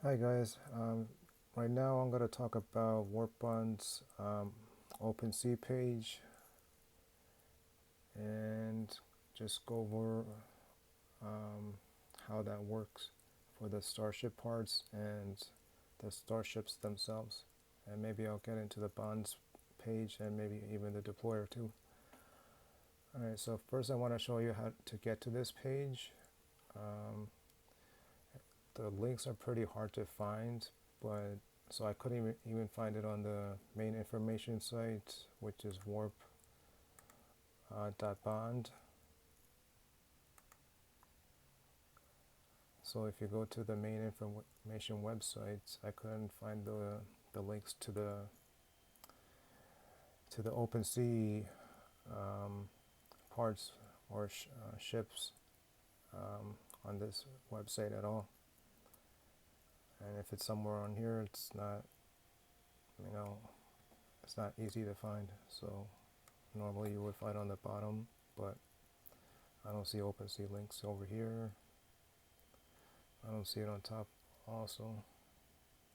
Hi guys, right now I'm going to talk about Warpbond's OpenSea page and just go over um, how that works for the starship parts and the starships themselves. And maybe I'll get into the bonds page and maybe even the deployer too. Alright, so first I want to show you how to get to this page. Um, the links are pretty hard to find, but so I couldn't even find it on the main information site, which is warp.bond. So if you go to the main information website, I couldn't find the links to the OpenSea parts or ships on this website at all. And if it's somewhere on here, it's not, you know, it's not easy to find. So normally you would find on the bottom, but I don't see OpenSea links over here. I don't see it on top also.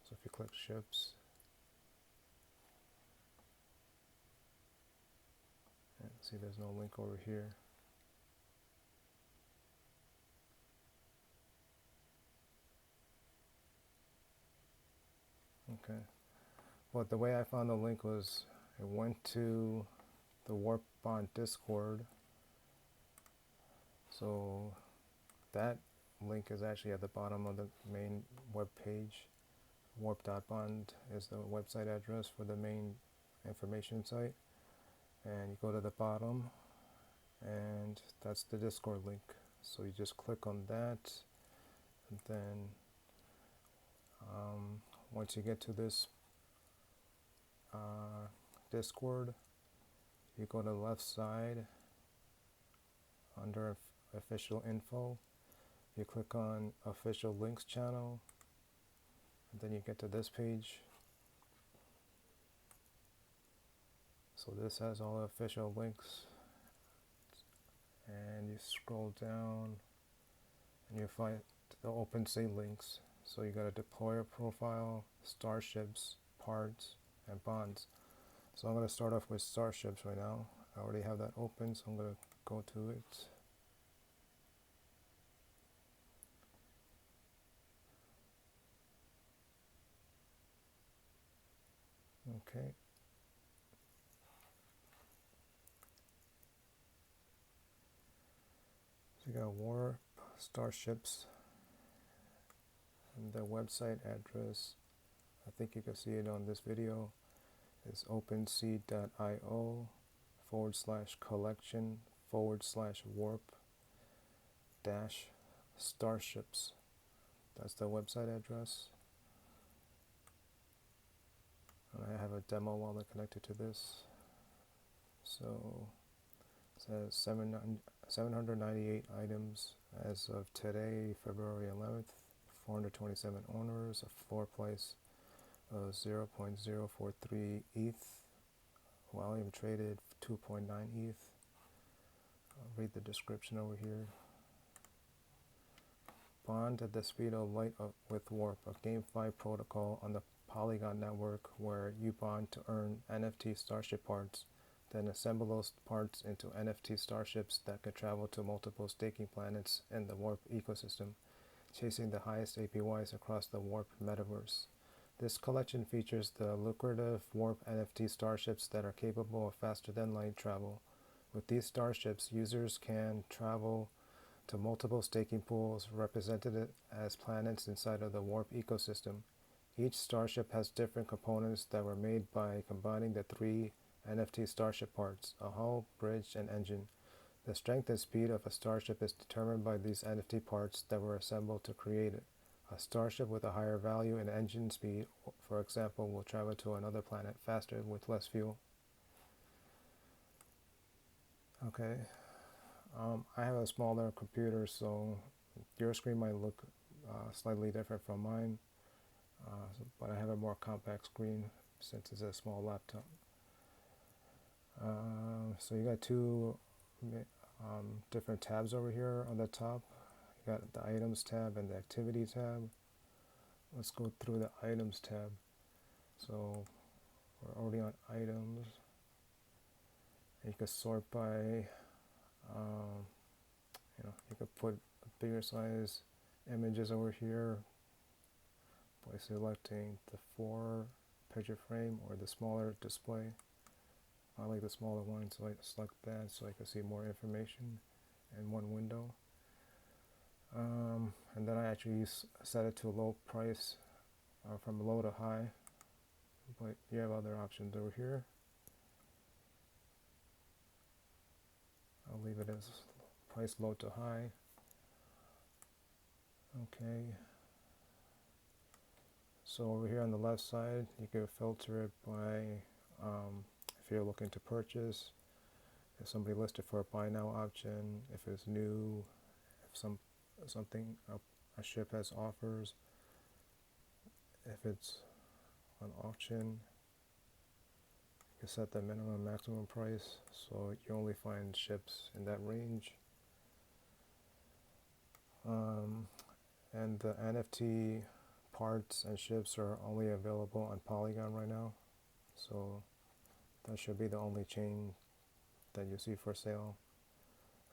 So if you click ships, see there's no link over here. Okay. But the way I found the link was it went to the Warp Bond Discord. So that link is actually at the bottom of the main web page. Warp.bond is the website address for the main information site. And you go to the bottom, and that's the Discord link. So you just click on that, and then once you get to this Discord, you go to the left side under official info, you click on official links channel, and then you get to this page. So this has all the official links, and you scroll down and you find the OpenSea links. So you got a deployer profile, starships, parts, and bonds. So I'm going to start off with starships right now. I already have that open, so I'm going to go to it. Okay. So you got warp, starships, and the website address, I think you can see it on this video, is OpenSea.io/collection/warp dash starships. That's the website address. And I have a demo wallet connected to this. So it says 798 items as of today, February 11th, 427 owners, a floor price of 0.043 ETH, volume traded 2.9 ETH. I'll read the description over here. Bond at the speed of light with Warp, a GameFi protocol on the Polygon network where you bond to earn NFT starship parts, then assemble those parts into NFT starships that can travel to multiple staking planets in the Warp ecosystem, chasing the highest APYs across the Warp metaverse. This collection features the lucrative Warp NFT starships that are capable of faster than light travel. With these starships, users can travel to multiple staking pools represented as planets inside of the Warp ecosystem. Each starship has different components that were made by combining the three NFT starship parts: a hull, bridge, and engine. The strength and speed of a starship is determined by these NFT parts that were assembled to create it. A starship with a higher value in engine speed, for example, will travel to another planet faster with less fuel. Okay, I have a smaller computer, so your screen might look slightly different from mine, but I have a more compact screen since it's a small laptop. So you got two different tabs over here on the top. You got the items tab and the activity tab. let's go through the items tab. So we're already on items. You can sort by, you could put bigger size images over here by selecting the 4 picture frame or the smaller display. I like the smaller one, so I select that so I can see more information in one window. And then I actually set it to low price, from low to high, but you have other options over here. I'll leave it as price low to high. Okay. So over here on the left side, you can filter it by if you're looking to purchase, if somebody listed for a buy now option, if it's new, if a ship has offers, if it's on auction. You can set the minimum and maximum price, so you only find ships in that range. And the NFT parts and ships are only available on Polygon right now, so that should be the only chain that you see for sale.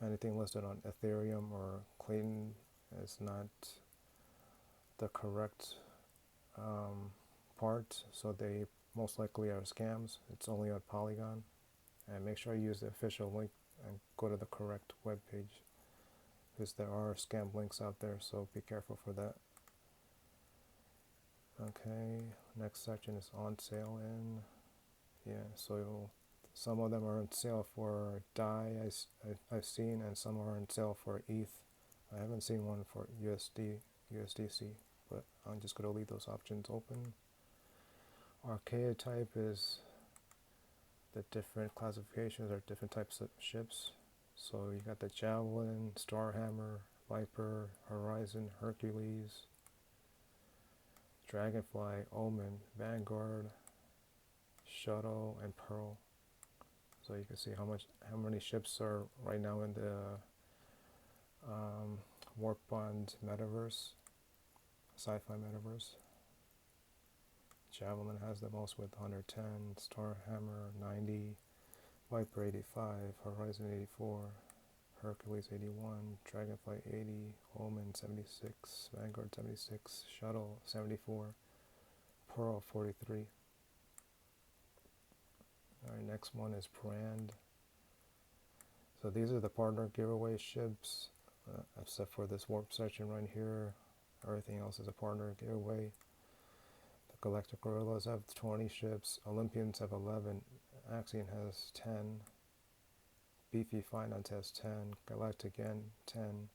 Anything listed on Ethereum or Clayton is not the correct part, so they most likely are scams. It's only on Polygon. And make sure you use the official link and go to the correct web page, because there are scam links out there, so be careful for that. Okay, next section is on sale in. Yeah, so some of them are on sale for DAI, I've seen, and some are on sale for ETH. I haven't seen one for USDC, but I'm just going to leave those options open. Archetype is the different classifications or different types of ships. So you got the Javelin, Starhammer, Viper, Horizon, Hercules, Dragonfly, Omen, Vanguard, Shuttle, and Pearl. So you can see how many ships are right now in the Warp Bond metaverse, sci-fi metaverse. Javelin has the most with 110, Starhammer 90, Viper 85, Horizon 84, Hercules 81, Dragonfly 80, Omen 76, Vanguard 76, Shuttle 74, Pearl 43. Alright, next one is Brand. So these are the partner giveaway ships, except for this warp section right here. Everything else is a partner giveaway. The Galactic Gorillas have 20 ships, Olympians have 11, Axion has 10, Beefy Finance has 10, Galactic N 10,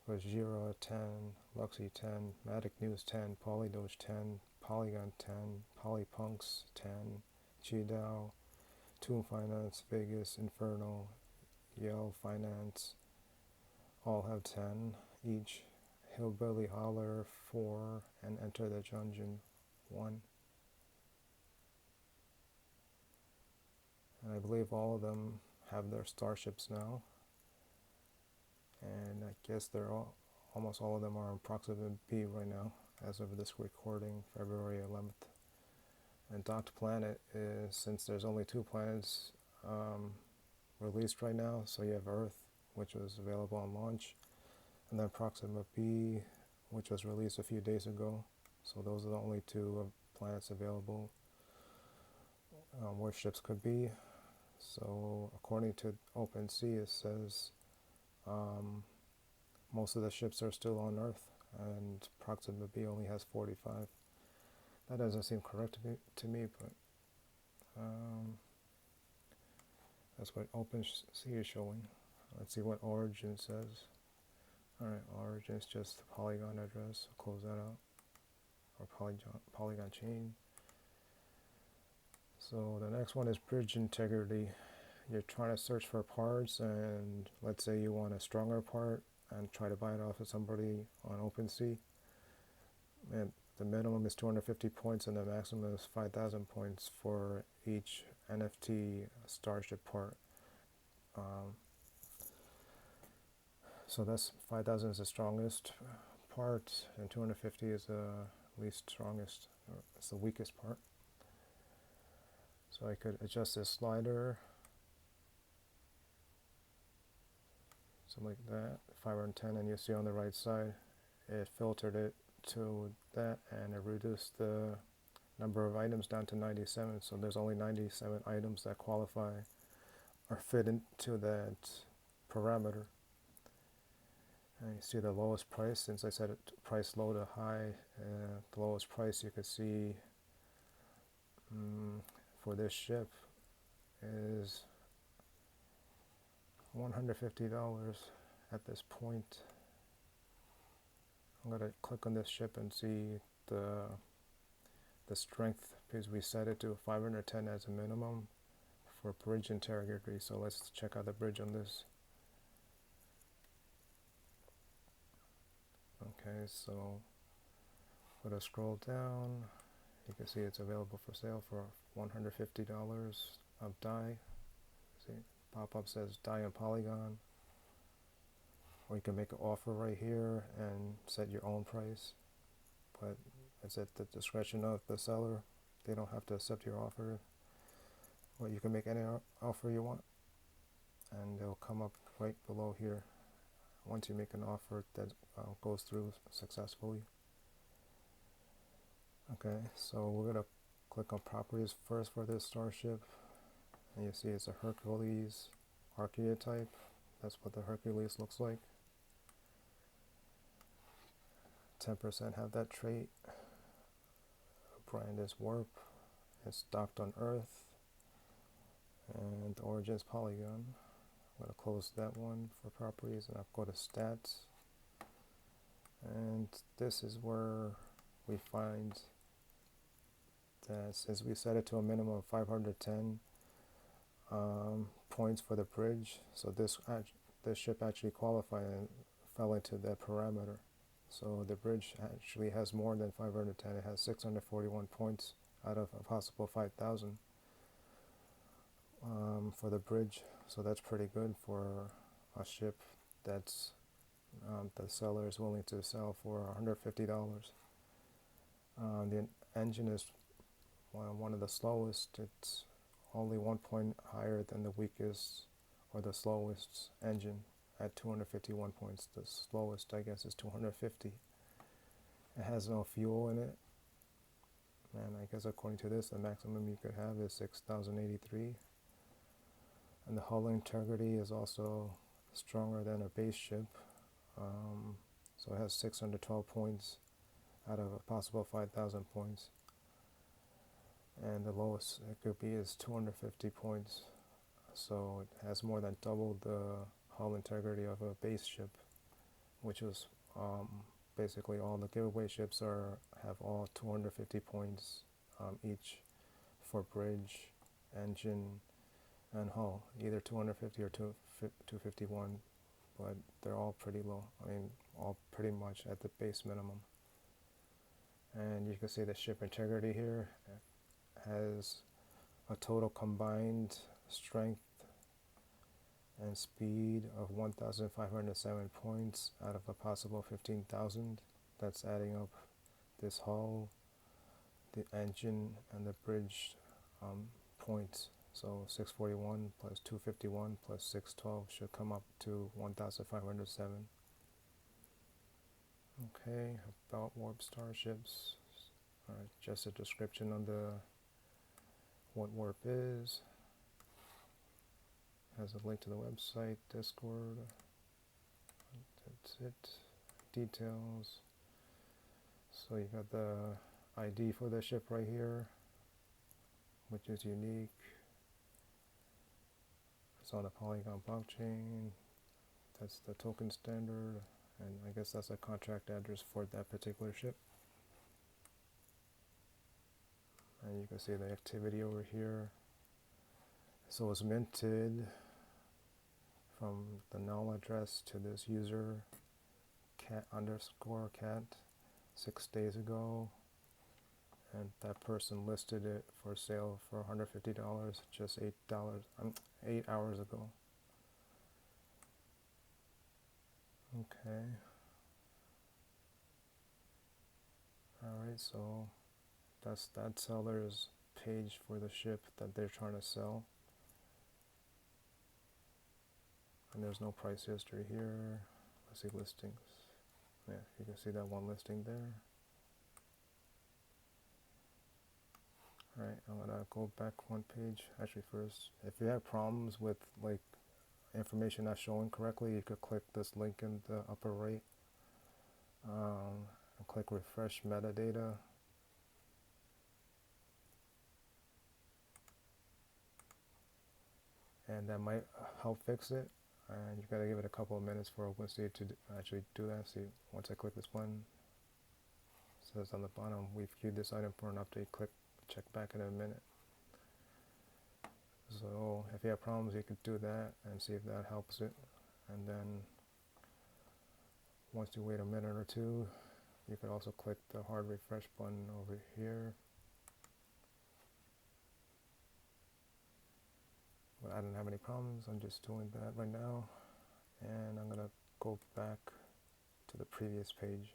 Gojira 10, Luxy 10, Matic News 10, Polydoge 10, Polygon 10, Polypunks 10, G-Dao, Toon Finance, Vegas, Inferno, Yale Finance, all have 10 each. Hillbilly Holler 4, and Enter the Dungeon 1. And I believe all of them have their starships now. And I guess almost all of them are on Proximate B right now, as of this recording, February 11th. And Docked Planet is, since there's only 2 planets released right now, so you have Earth, which was available on launch, and then Proxima B, which was released a few days ago. So those are the only 2 planets available where ships could be. So according to OpenSea, it says most of the ships are still on Earth, and Proxima B only has 45. That doesn't seem correct to me, but that's what OpenSea is showing. Let's see what Origin says. Alright, Origin is just the Polygon address. I'll close that out. Or Polygon chain. So the next one is Bridge Integrity. You're trying to search for parts, and let's say you want a stronger part and try to buy it off of somebody on OpenSea. And the minimum is 250 points and the maximum is 5,000 points for each NFT starship part. So that's 5,000 is the strongest part, and 250 is the least strongest, or it's the weakest part. So I could adjust this slider, something like that, 510, and you see on the right side, it filtered it to that, and it reduced the number of items down to 97. So there's only 97 items that qualify or fit into that parameter. And you see the lowest price, since I set it price low to high, the lowest price you could see for this ship is $150 at this point. I'm going to click on this ship and see the strength, because we set it to 510 as a minimum for bridge integrity. So let's check out the bridge on this. Okay, so I'm going to scroll down. You can see it's available for sale for $150 of die. See, pop-up says die and polygon. Or you can make an offer right here and set your own price. But it's at the discretion of the seller. They don't have to accept your offer. Or you can make any offer you want, and they'll come up right below here once you make an offer that goes through successfully. Okay, so we're going to click on properties first for this starship, and you see it's a Hercules archetype. That's what the Hercules looks like. 10% have that trait. Brand is warp. It's docked on Earth, and the origin is polygon. I'm going to close that one for properties, and I'll go to stats. And this is where we find that since we set it to a minimum of 510 points for the bridge, so this ship actually qualified and fell into that parameter. So the bridge actually has more than 510. It has 641 points out of a possible 5,000 for the bridge. So that's pretty good for a ship that's the seller is willing to sell for $150. The engine is one of the slowest. It's only 1 point higher than the weakest or the slowest engine at 251 points. The slowest, I guess, is 250. It has no fuel in it. And I guess according to this, the maximum you could have is 6,083. And the hull integrity is also stronger than a base ship. So it has 612 points out of a possible 5,000 points. And the lowest it could be is 250 points. So it has more than double the hull integrity of a base ship, which is basically all the giveaway ships have all 250 points each for bridge, engine, and hull, either 250 or 251, but they're all pretty low. I mean, all pretty much at the base minimum. And you can see the ship integrity here has a total combined strength and speed of 1,507 points out of a possible 15,000. That's adding up this hull, the engine, and the bridge points. So 641 plus 251 plus 612 should come up to 1,507. Okay, about warp starships. Just a description on what warp is. Has a link to the website, Discord. That's it. Details. So you got the ID for the ship right here, which is unique. It's on the Polygon blockchain. That's the token standard, and I guess that's a contract address for that particular ship. And you can see the activity over here. So it's minted from the null address to this user cat_cat 6 days ago, and that person listed it for sale for $150 just $8 hours ago. Okay. so that's that seller's page for the ship that they're trying to sell. And there's no price history here. Let's see listings. Yeah, you can see that one listing there. Alright, I'm gonna go back one page. Actually, first, if you have problems with like information not showing correctly, you could click this link in the upper right and click refresh metadata. And that might help fix it. And you gotta give it a couple of minutes for OpenSea to actually do that. See, once I click this button, it says on the bottom, we've queued this item for an update. Click, check back in a minute. So if you have problems, you could do that and see if that helps it. And then once you wait a minute or two, you could also click the hard refresh button over here. But I don't have any problems. I'm just doing that right now. And I'm gonna go back to the previous page.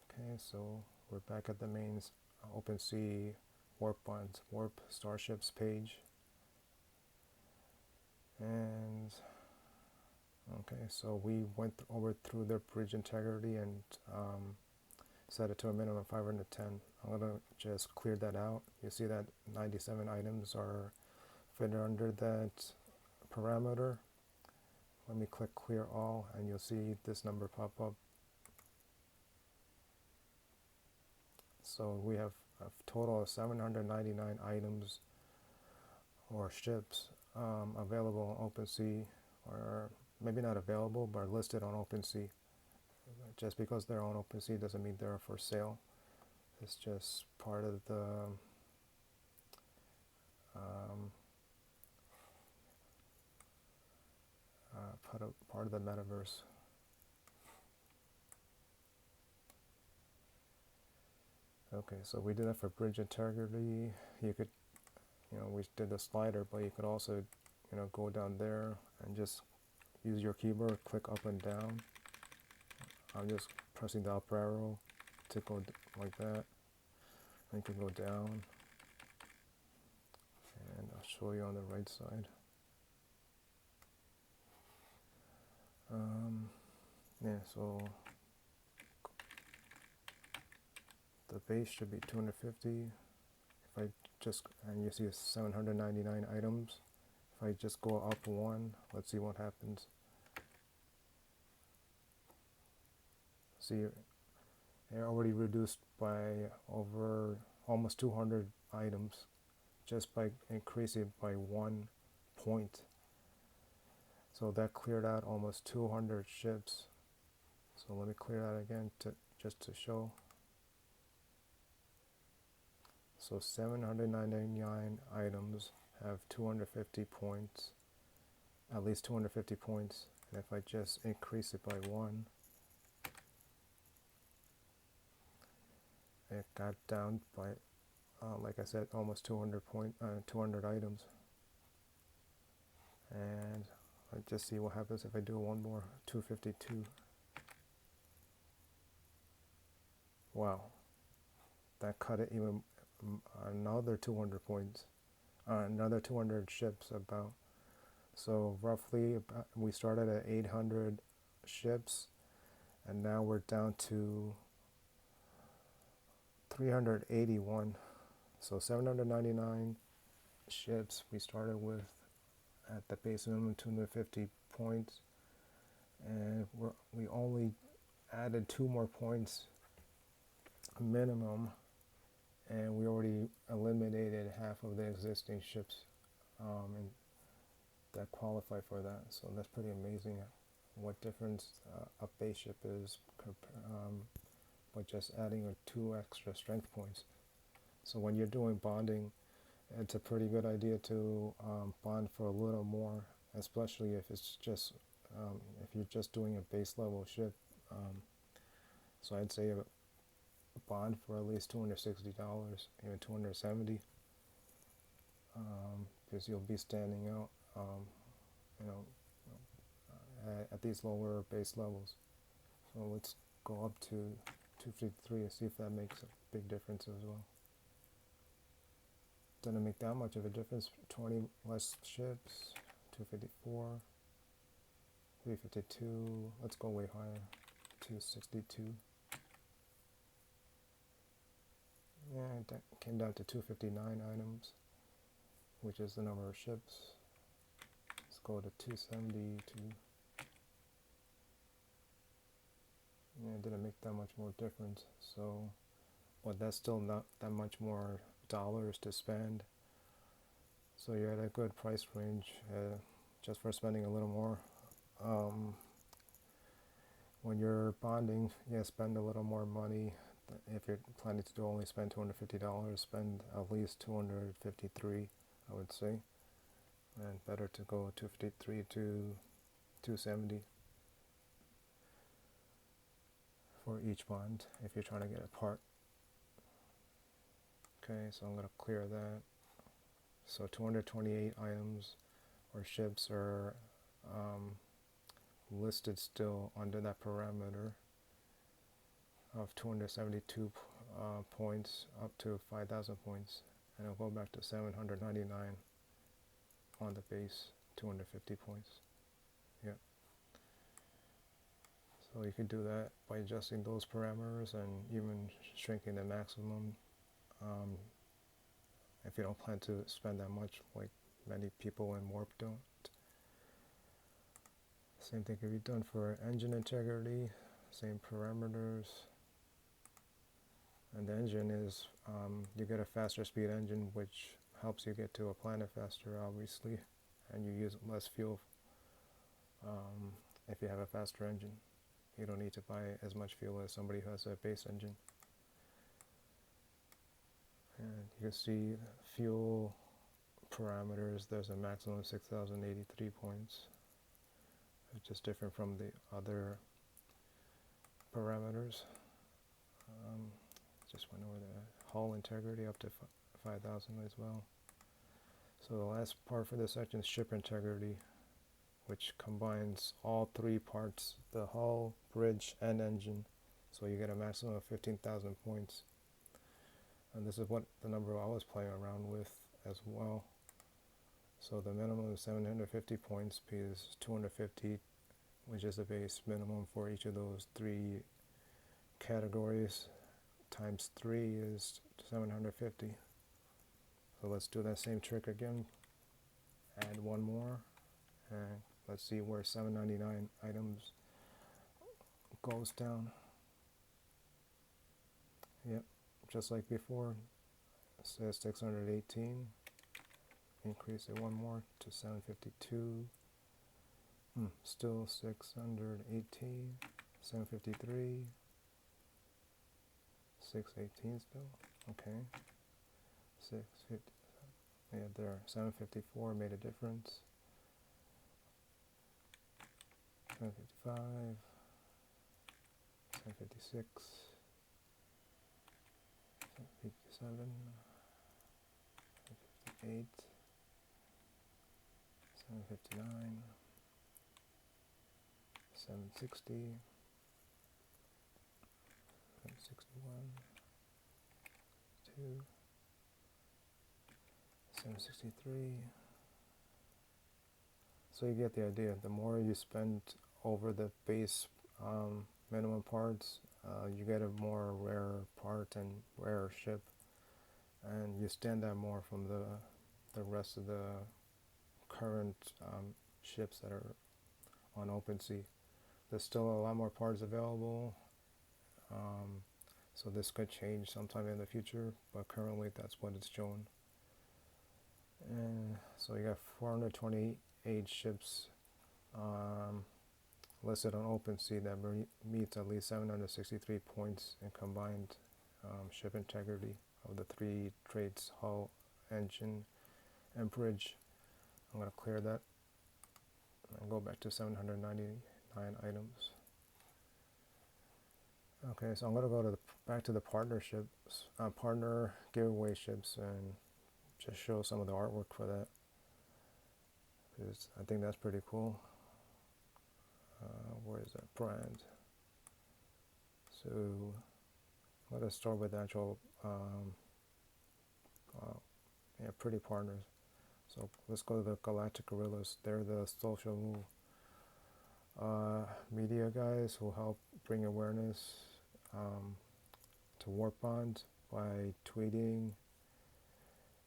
Okay, so we're back at the main OpenSea warp starships page. And okay, so we went over through their bridge integrity and set it to a minimum of 510. I'm gonna just clear that out. You see that 97 items are fit under that parameter. Let me click clear all and you'll see this number pop up. So we have a total of 799 items or ships available on OpenSea, or maybe not available, but listed on OpenSea. Just because they're on OpenSea doesn't mean they're for sale. It's just part of the part of the metaverse. Okay, so we did that for bridge integrity. You could, we did the slider, but you could also, go down there and just use your keyboard, click up and down. I'm just pressing the up arrow to go like that. And you can go down. And I'll show you on the right side. Yeah, so the base should be 250. If I just, and you see 799 items. If I just go up one, let's see what happens. See, they're already reduced by over almost 200 items just by increasing it by 1 point. So that cleared out almost 200 ships. So let me clear that again just to show. So 799 items have 250 points, at least 250 points. And if I just increase it by 1, it got down by, like I said, almost 200 items. And let's just see what happens if I do one more, 252. Wow, that cut it even another 200 points, another 200 ships about. So roughly, we started at 800 ships, and now we're down to 381. So 799 ships we started with at the base minimum 250 points, and we only added 2 more points minimum, and we already eliminated half of the existing ships and that qualify for that. So that's pretty amazing what difference a base ship is by just adding 2 extra strength points. So when you're doing bonding, it's a pretty good idea to bond for a little more, especially if it's just if you're just doing a base level ship. So I'd say a bond for at least $260, even $270, because you'll be standing out, at these lower base levels. So let's go up to 253 and see if that makes a big difference as well. Doesn't make that much of a difference. 20 less ships, 254, 352. Let's go way higher, 262. Yeah, that came down to 259 items, which is the number of ships. Let's go to 272. Yeah, it didn't make that much more difference. So, but that's still not that much more dollars to spend. So you're at a good price range just for spending a little more. When you're bonding, yeah, spend a little more money. If you're planning to only spend $250, spend at least 253, I would say. And better to go 253 to 270 for each bond if you're trying to get a part. Okay, so I'm going to clear that. So 228 items or ships are listed still under that parameter of 272 points up to 5,000 points, and it'll go back to 799 on the base, 250 points. Yeah. So you could do that by adjusting those parameters and even shrinking the maximum if you don't plan to spend that much, like many people in Warp don't. Same thing can be done for engine integrity, same parameters. And the engine is, you get a faster speed engine, which helps you get to a planet faster, obviously, and you use less fuel if you have a faster engine. You don't need to buy as much fuel as somebody who has a base engine. And you can see fuel parameters, there's a maximum of 6,083 points, which is different from the other parameters. Just went over the hull integrity up to 5,000 as well. So the last part for this section is ship integrity, which combines all three parts, the hull, bridge, and engine. So you get a maximum of 15,000 points. And this is what the number I was playing around with as well. So the minimum is 750 points because 250, which is the base minimum for each of those three categories, times 3 is 750. So let's do that same trick again. Add one more, and let's see where 799 items goes down. Yep, just like before, it says 618. Increase it one more to 752. Still 618, 753, 618 still. Okay, 650. Yeah, there. 754 made a difference. 755, 756, 757, 758, 759, 760, 761, 2, 763. So you get the idea. The more you spend over the base minimum parts, you get a more rare part and rarer ship, and you stand out more from the rest of the current ships that are on OpenSea. There's still a lot more parts available, so this could change sometime in the future, but currently that's what it's shown. And so you got 428 ships listed on OpenSea that meets at least 763 points in combined ship integrity of the three traits: hull, engine, and bridge. I'm going to clear that and go back to 799 items. Okay, so I'm going to go to back to the partnerships, partner giveaway ships, and just show some of the artwork for that, because I think that's pretty cool. Where is that brand? So let us start with actual pretty partners. So let's go to the Galactic Gorillas. They're the social media guys who help bring awareness to Warp Bond by tweeting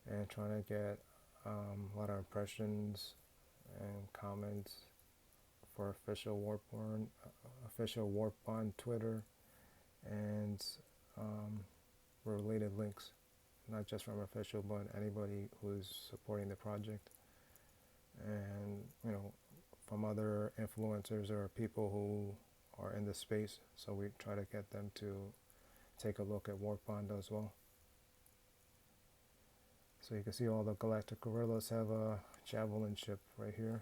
and trying to get a lot of impressions and comments for official Warp Bond Twitter and related links, not just from official, but anybody who's supporting the project, and from other influencers or people who are in the space. So we try to get them to take a look at Warp Bond as well. So you can see all the Galactic Gorillas have a Javelin ship right here.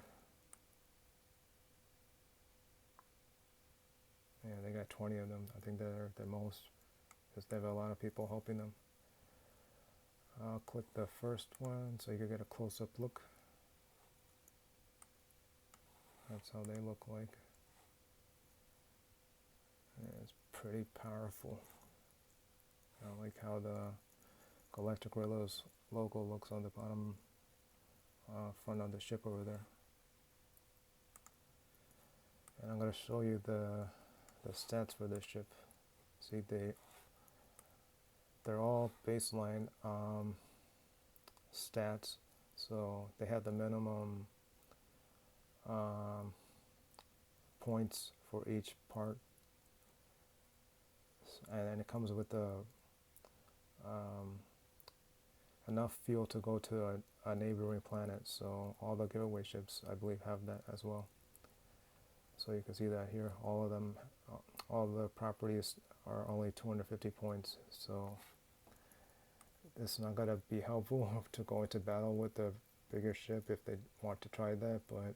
Yeah, they got 20 of them. I think they're the most, because they have a lot of people helping them. I'll click the first one so you can get a close-up look. That's how they look like. And it's pretty powerful. I like how the Galactic Gorillas logo looks on the bottom front of the ship over there. And I'm going to show you the stats for this ship. See, they're all baseline stats, so they have the minimum points for each part, and then it comes with enough fuel to go to a neighboring planet. So all the giveaway ships, I believe, have that as well. So you can see that here, all of them, all the properties are only 250 points. So it's not going to be helpful to go into battle with the bigger ship if they want to try that, but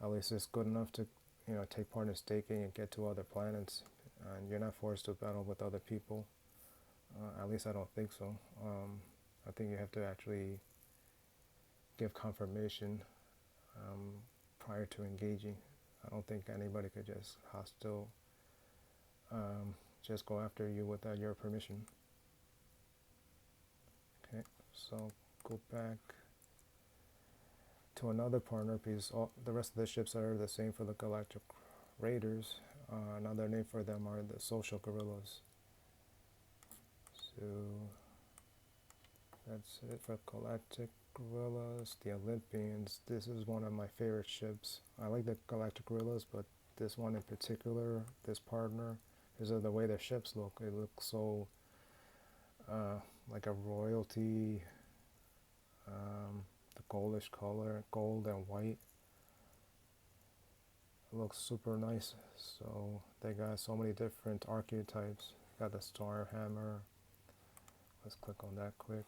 at least it's good enough to take part in staking and get to other planets, and you're not forced to battle with other people. At least I don't think so. I think you have to actually give confirmation prior to engaging. I don't think anybody could just hostile just go after you without your permission. Okay, so go back to another partner, because the rest of the ships are the same for the Galactic Raiders. Another name for them are the Social Gorillas. So that's it for Galactic Gorillas. The Olympians, this is one of my favorite ships. I like the Galactic Gorillas, but this one in particular, this partner, because of the way their ships look. It looks so like a royalty, the goldish color, gold and white. It looks super nice. So they got so many different archetypes. Got the Star Hammer. Let's click on that quick.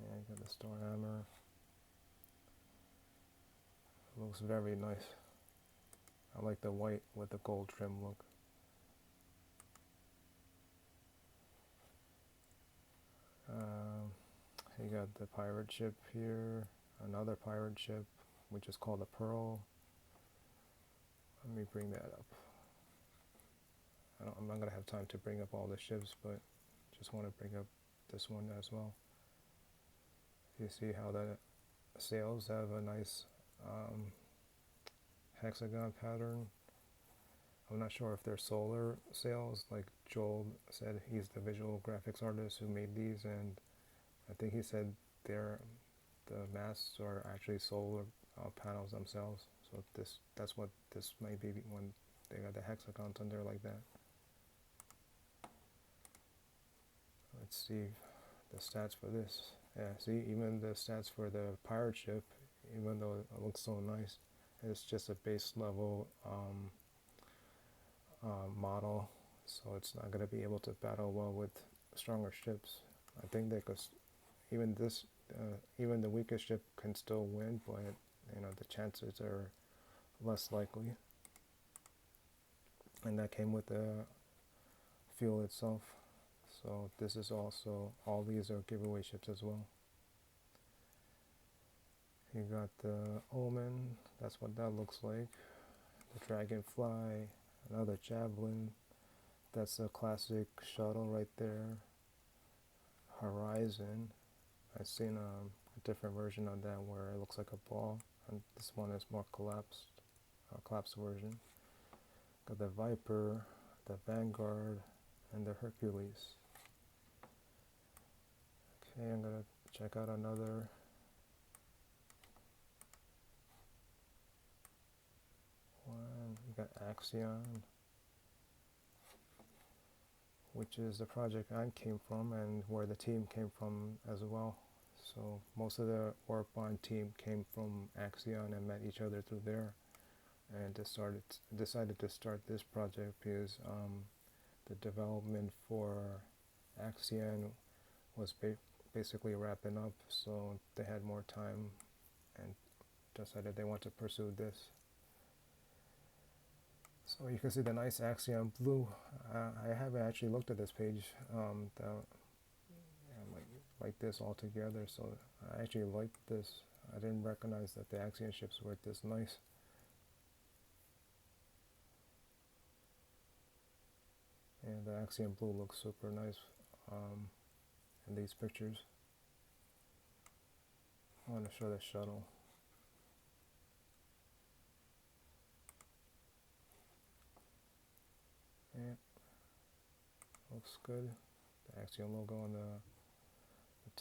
Yeah, you got the Star Hammer. It looks very nice. I like the white with the gold trim look. You got the pirate ship here, another pirate ship, which is called the Pearl. Let me bring that up. I'm not going to have time to bring up all the ships, but just want to bring up this one as well. You see how the sails have a nice hexagon pattern. I'm not sure if they're solar sails, like Joel said. He's the visual graphics artist who made these, and I think he said the masts are actually solar panels themselves. So that's what this might be when they got the hexagons under like that. Let's see the stats for this. Yeah, see, even the stats for the pirate ship, even though it looks so nice, it's just a base level model, so it's not going to be able to battle well with stronger ships. I think they could, even the weakest ship can still win, but the chances are less likely. And that came with the fuel itself. So this is also, all these are giveaway ships as well. You got the Omen, that's what that looks like. the dragonfly, another javelin. That's a classic shuttle right there. Horizon. I've seen a different version of that where it looks like a ball, and this one is more collapsed version. Got the Viper, the Vanguard, and the Hercules. Okay, I'm gonna check out another one. We got Axion, which is the project I came from and where the team came from as well. So most of the Warp Bond team came from Axion and met each other through there, and decided to start this project because the development for Axion was basically wrapping up, so they had more time and decided they want to pursue this. So you can see the nice Axion blue. I haven't actually looked at this page like this all together, so I actually like this. I didn't recognize that the Axion ships were this nice. And the Axion blue looks super nice in these pictures. I want to show the shuttle. Yeah, looks good. The Axion logo on the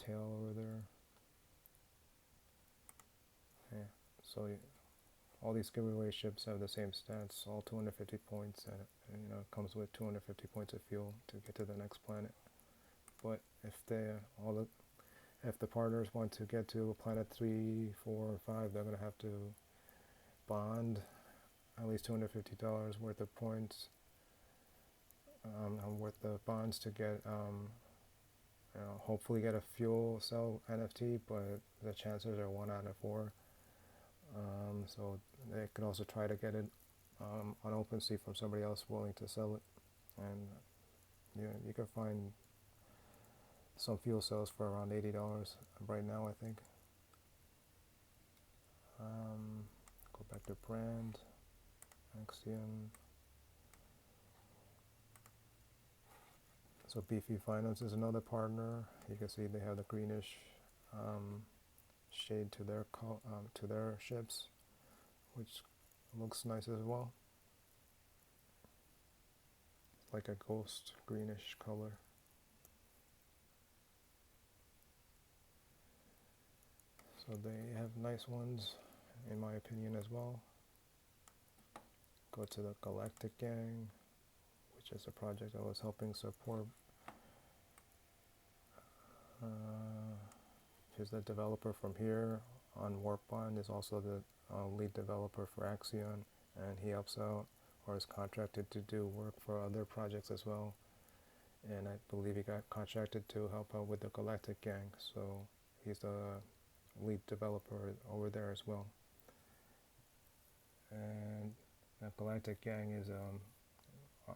tail over there. Yeah, so all these giveaway ships have the same stats, all 250 points, and it comes with 250 points of fuel to get to the next planet. But if the partners want to get to planet 3, 4, 5, they're gonna have to bond at least $250 worth of points, worth of bonds to get, hopefully get a fuel cell NFT, but the chances are 1 out of 4. So they could also try to get it on OpenSea from somebody else willing to sell it, and you can find some fuel cells for around $80 right now, I think. Go back to brand, Axion. So Beefy Finance is another partner. You can see they have the greenish shade to their ships, which looks nice as well. It's like a ghost greenish color. So they have nice ones, in my opinion, as well. Go to the Galactic Gang, which is a project I was helping support. Here's the developer from here on Warp Bond, is also the lead developer for Axion, and he helps out or is contracted to do work for other projects as well. And I believe he got contracted to help out with the Galactic Gang, so he's the lead developer over there as well. And the Galactic Gang is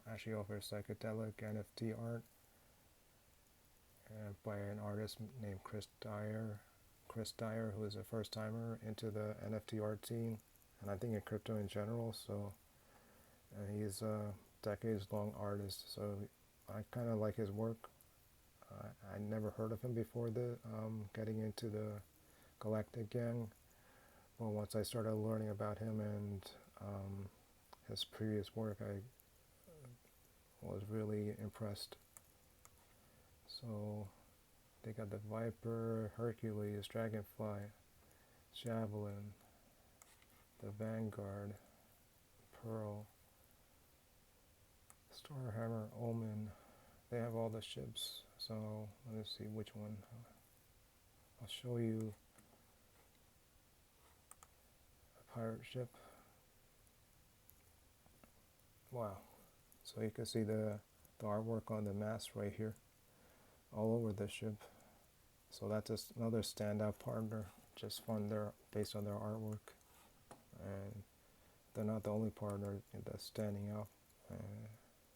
actually offers psychedelic NFT art by an artist named Chris Dyer, who is a first timer into the NFT art scene, and I think in crypto in general. So he's a decades long artist, so I kind of like his work. I never heard of him before getting into the Galactic Gang, but once I started learning about him and his previous work, I was really impressed. So they got the Viper, Hercules, Dragonfly, Javelin, the Vanguard, Pearl, Starhammer, Omen. They have all the ships, so let me see which one. I'll show you a pirate ship. Wow. So you can see the artwork on the mast right here, all over the ship. So that's just another standout partner, just fun there based on their artwork. And they're not the only partner that's standing out.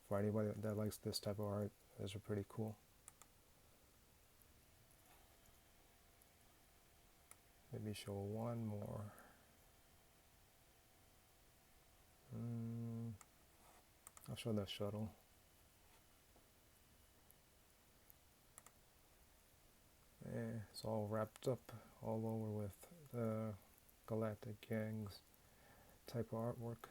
For anybody that likes this type of art, those are pretty cool. Maybe show one more. show the shuttle. It's all wrapped up all over with the Galactic Gangs type of artwork.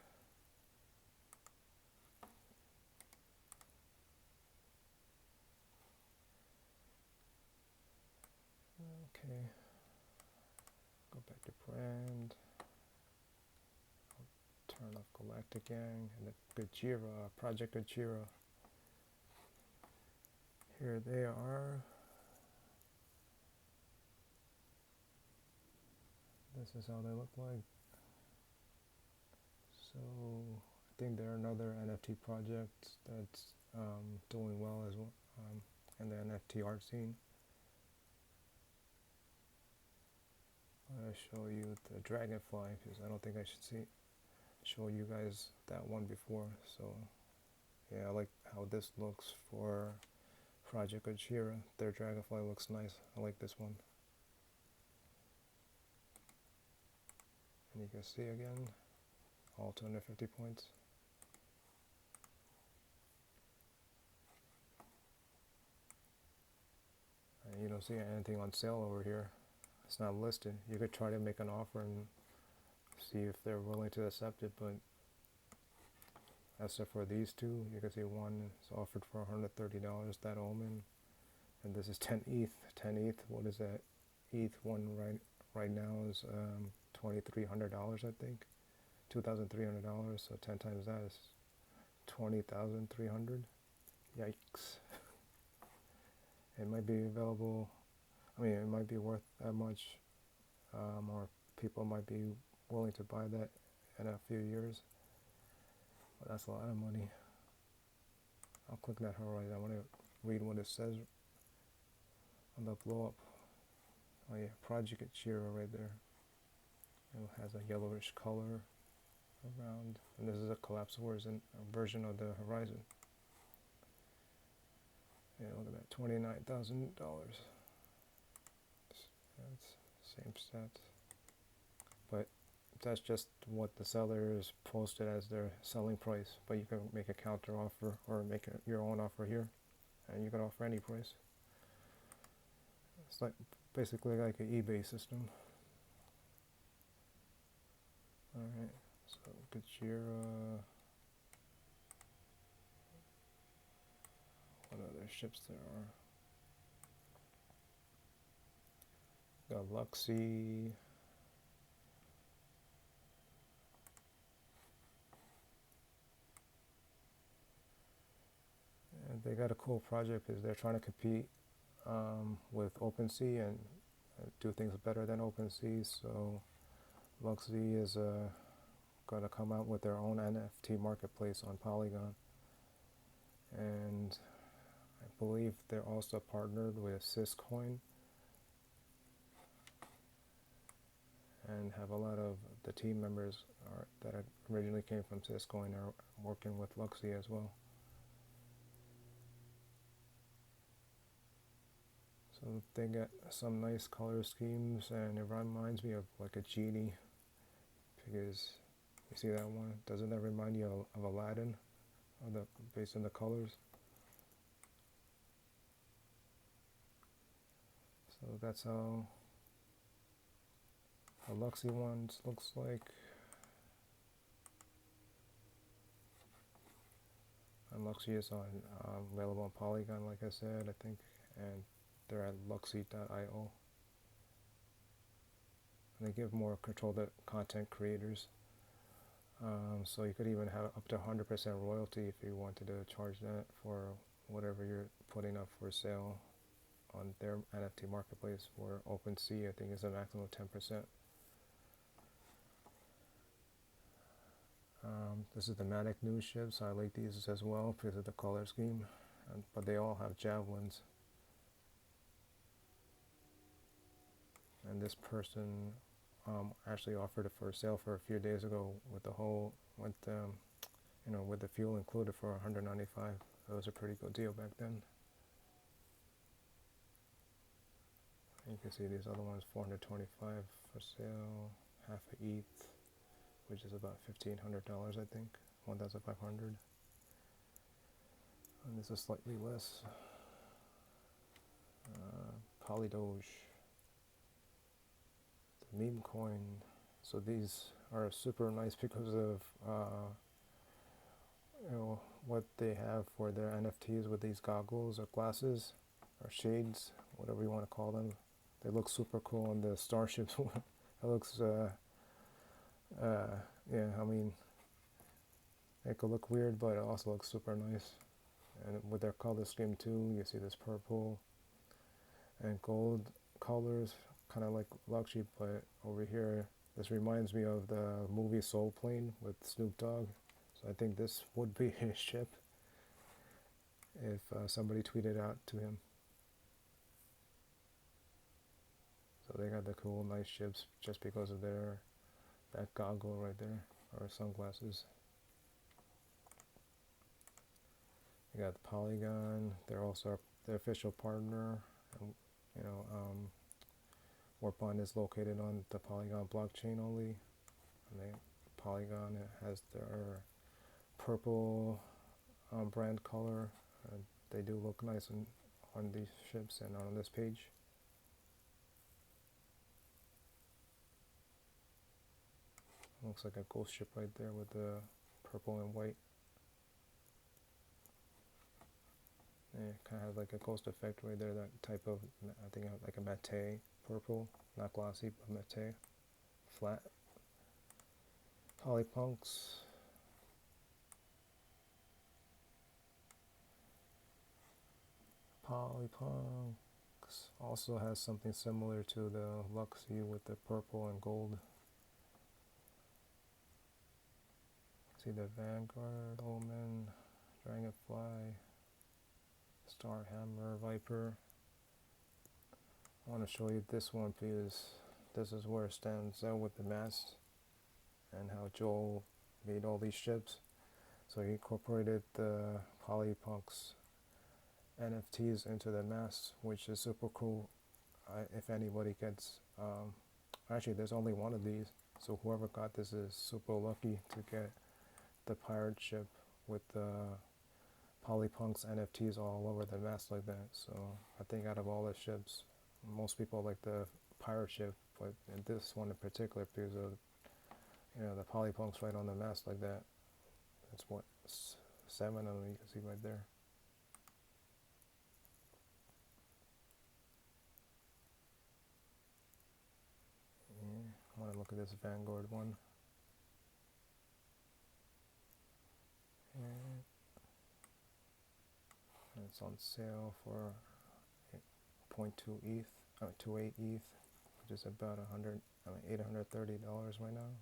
Okay, go back to brand, turn off Galactic Gang, and the Gojira, Project Gojira. Here they are. This is how they look like. So I think they're another NFT project that's doing well as well in the NFT art scene. I'm going to show you the dragonfly because I don't think I should show you guys that one before. So yeah, I like how this looks for Project Gojira. Their dragonfly looks nice. I like this one. And you can see again, all 250 points. And you don't see anything on sale over here. It's not listed. You could try to make an offer and see if they're willing to accept it, but except for these two, you can see one is offered for $130, that Omen, and this is 10 ETH. 10 ETH, what is that? ETH one right now is $2,300, I think, $2,300. So 10 times that is 20,300. Yikes! It might be available. I mean, it might be worth that much, or people might be willing to buy that in a few years. But that's a lot of money. I'll click that horizon. I want to read what it says on the blow up. Oh yeah, Project Gojira right there. It has a yellowish color around, and this is a collapsible version of the horizon. Yeah, look at that, $29,000. That's same stats, but that's just what the sellers posted as their selling price. But you can make a counter offer or make your own offer here, and you can offer any price. It's like basically like an eBay system. All right, so Gojira. What other ships there are? Got Luxy. And they got a cool project because they're trying to compete with OpenSea and do things better than OpenSea. So Luxy is going to come out with their own NFT marketplace on Polygon. And I believe they're also partnered with Syscoin and have a lot of the team members that originally came from Syscoin are working with Luxy as well. So they get some nice color schemes, and it reminds me of like a genie, because you see that one? Doesn't that remind you of Aladdin, based on the colors? So that's how the Luxy ones looks like. And Luxy is available on Polygon, like I said, I think, and they're at luxy.io. And they give more control to content creators. So you could even have up to 100% royalty if you wanted to charge that for whatever you're putting up for sale on their NFT marketplace. For OpenSea, I think is a maximum of 10%. This is the Matic new ships. I like these as well because of the color scheme, but they all have javelins. And this person actually offered it for sale for a few days ago with the whole, with the fuel included for $195. That was a pretty good deal back then. And you can see these other ones, $425 for sale, half a ETH, which is about $1,500, I think, 1,500. And this is slightly less. Polydoge, the meme coin. So these are super nice because of what they have for their NFTs with these goggles or glasses or shades, whatever you want to call them. They look super cool on the starships. It looks, yeah, I mean, it could look weird, but it also looks super nice. And with their color scheme too, you see this purple and gold colors, kind of like luxury, but over here, this reminds me of the movie Soul Plane with Snoop Dogg. So I think this would be his ship if somebody tweeted out to him. So they got the cool, nice ships just because of that goggle right there, or sunglasses. You got Polygon. They're also the official partner. And, Warpon is located on the Polygon blockchain only. And Polygon has their purple brand color. They do look nice on these ships and on this page. Looks like a ghost ship right there with the purple and white. Yeah, kind of has like a ghost effect right there, that type of, I think like a matte purple, not glossy, but matte, flat. Polypunks. Polypunks also has something similar to the Luxie with the purple and gold. See the Vanguard, Omen, Dragonfly, Starhammer, Viper. I want to show you this one because this is where it stands out with the mast and how Joel made all these ships. So he incorporated the Polypunks NFTs into the mast, which is super cool. If anybody gets, actually there's only one of these, so whoever got this is super lucky to get the pirate ship with the Polypunks NFTs all over the mast like that. So I think out of all the ships, most people like the pirate ship, but in this one in particular, because of the Polypunks right on the mast like that. That's what, 7 of them you can see right there. Yeah, I want to look at this Vanguard one. And it's on sale for 0.2 ETH, 28 ETH, which is about $830 right now.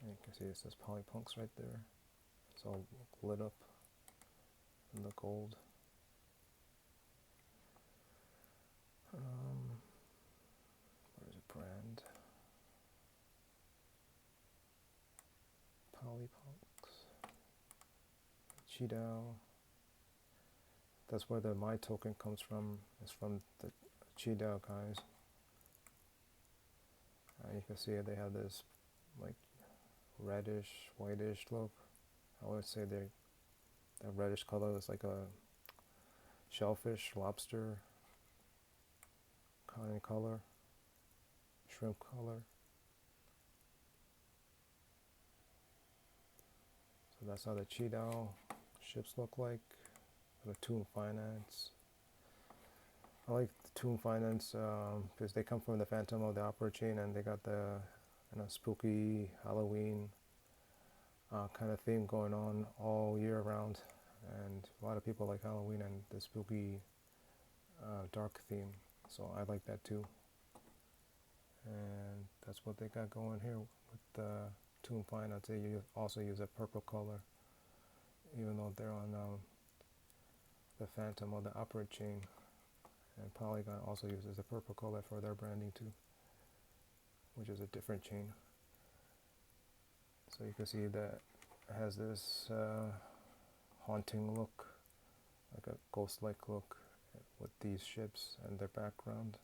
And you can see it says Polypunks right there. It's all lit up in the gold. Where's the brand? Polypunks. Dao. That's where the My token comes from. It's from the Dao guys. And you can see they have this like reddish, whitish look. I would say that reddish color is like a shellfish, lobster kind of color, shrimp color. So that's how the Dao ships look like. The Toon Finance. I like the Toon Finance because they come from the Phantom of the Opera chain, and they got the spooky Halloween kind of theme going on all year round, and a lot of people like Halloween and the spooky dark theme, so I like that too. And that's what they got going here with the Toon Finance. They also use a purple color, even though they're on the Phantom of the Opera chain. And Polygon also uses the purple color for their branding too, which is a different chain. So you can see that it has this haunting look, like a ghost-like look with these ships and their background.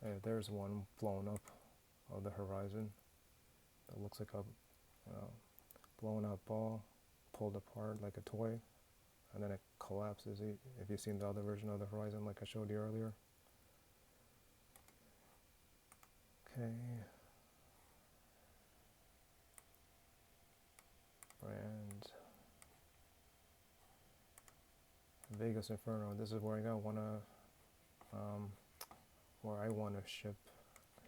And there's one blown up of the horizon that looks like a blown out ball, pulled apart like a toy, and then it collapses. If you've seen the other version of the horizon like I showed you earlier. Okay. Brand. Vegas Inferno. This is where where I want to ship.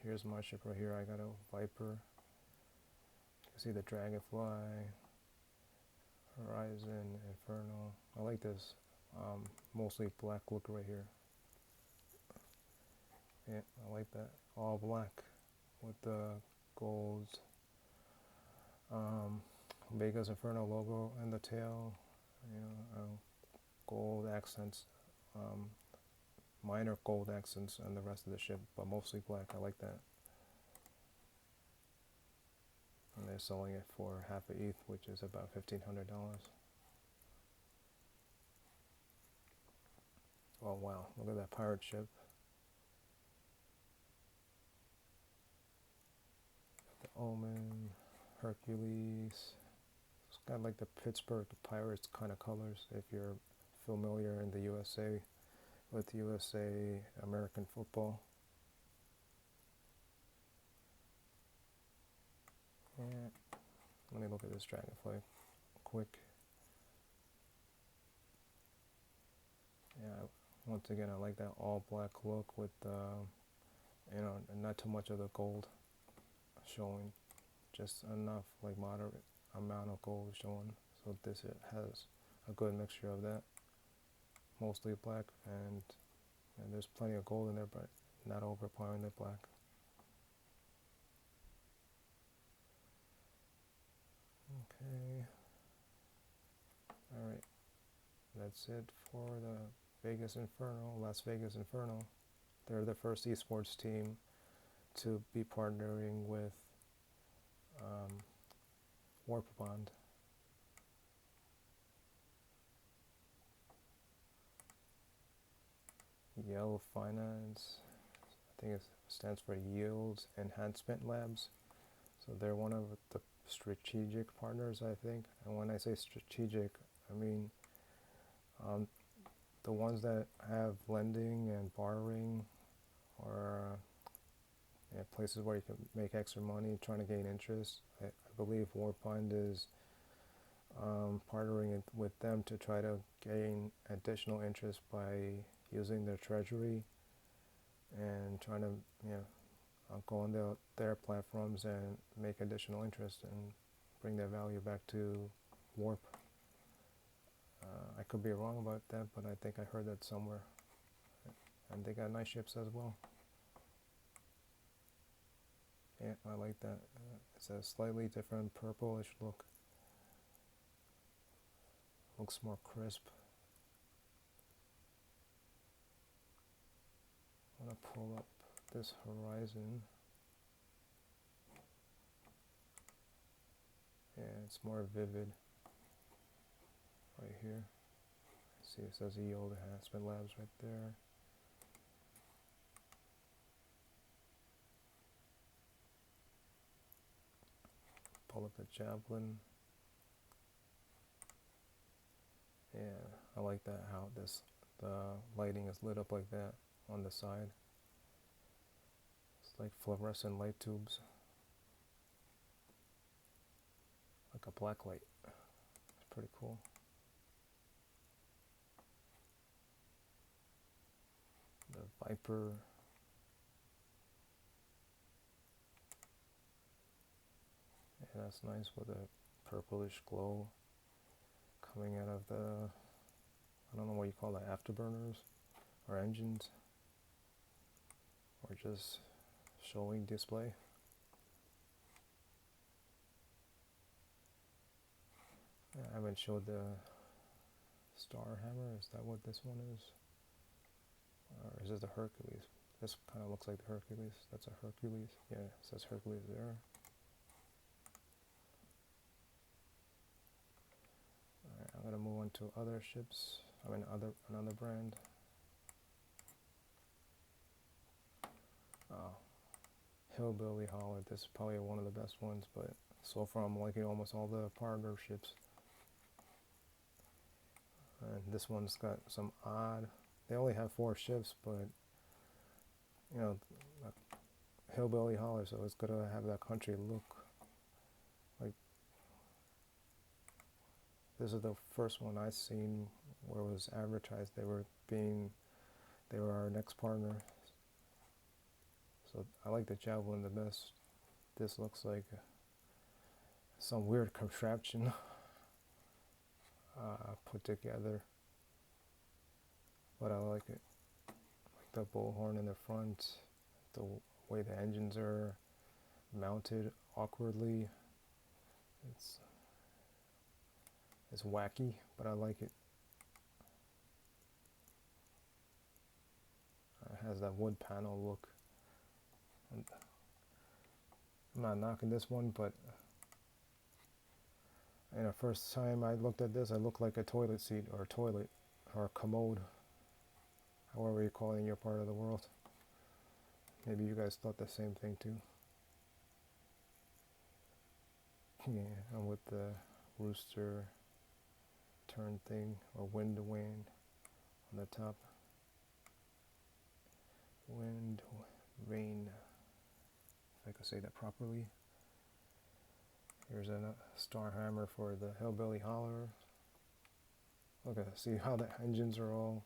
Here's my ship right here. I got a Viper. You can see the Dragonfly, Horizon, Inferno. I like this mostly black look right here. Yeah, I like that. All black with the gold Vegas Inferno logo and the tail. Gold accents, minor gold accents on the rest of the ship, but mostly black. I like that. And they're selling it for half a ETH, which is about $1,500. Oh wow, look at that pirate ship. The Omen, Hercules. It's got like the Pittsburgh Pirates kind of colors if you're familiar in the USA with USA American football. Yeah. Let me look at this Dragonfly quick. Yeah, once again, I like that all black look with not too much of the gold showing, just enough, like moderate amount of gold showing. So this has a good mixture of that, mostly black, and there's plenty of gold in there, but not overpowering the black. Okay. All right. That's it for the Vegas Inferno, Las Vegas Inferno. They're the first esports team to be partnering with Warp Bond. Yell Finance, I think it stands for Yield Enhancement Labs. So they're one of the strategic partners, I think. And when I say strategic, I mean the ones that have lending and borrowing, or places where you can make extra money trying to gain interest. I believe Warp Fund is partnering with them to try to gain additional interest by using their treasury and trying to go on their platforms and make additional interest and bring their value back to Warp. I could be wrong about that, but I think I heard that somewhere. And they got nice ships as well. Yeah, I like that. It's a slightly different purplish look. Looks more crisp. I'm gonna pull up this Horizon. Yeah, it's more vivid right here. See, it says Yield Enhancement Labs right there. Pull up the Javelin. Yeah, I like that, how the lighting is lit up like that on the side. It's like fluorescent light tubes. Like a black light. It's pretty cool. The Viper. Yeah, that's nice with a purplish glow coming out of the, I don't know what you call that, afterburners or engines, or just showing display. I haven't showed the Star Hammer. Is that what this one is? Or is this the Hercules? This kind of looks like the Hercules. That's a Hercules. Yeah, it says Hercules there. Alright, I'm gonna move on to other ships. Another brand. Oh, Hillbilly Holler. This is probably one of the best ones, but so far I'm liking almost all the partnerships. And this one's got some odd. They only have 4 ships, but you know, Hillbilly Holler, so it's gonna have that country look. Like, this is the first one I seen where it was advertised they were our next partner. So I like the Javelin the best. This looks like some weird contraption put together, but I like it. Like the bullhorn in the front, the way the engines are mounted awkwardly. It's wacky, but I like it. It has that wood panel look. And I'm not knocking this one, but the first time I looked at this, I looked like a toilet seat or a toilet or a commode, however you call it in your part of the world. Maybe you guys thought the same thing too. Yeah, and with the rooster turn thing or wind on the top. Wind, rain, if I could say that properly. Here's a star hammer for the Hillbilly Holler. Look at, see how the engines are all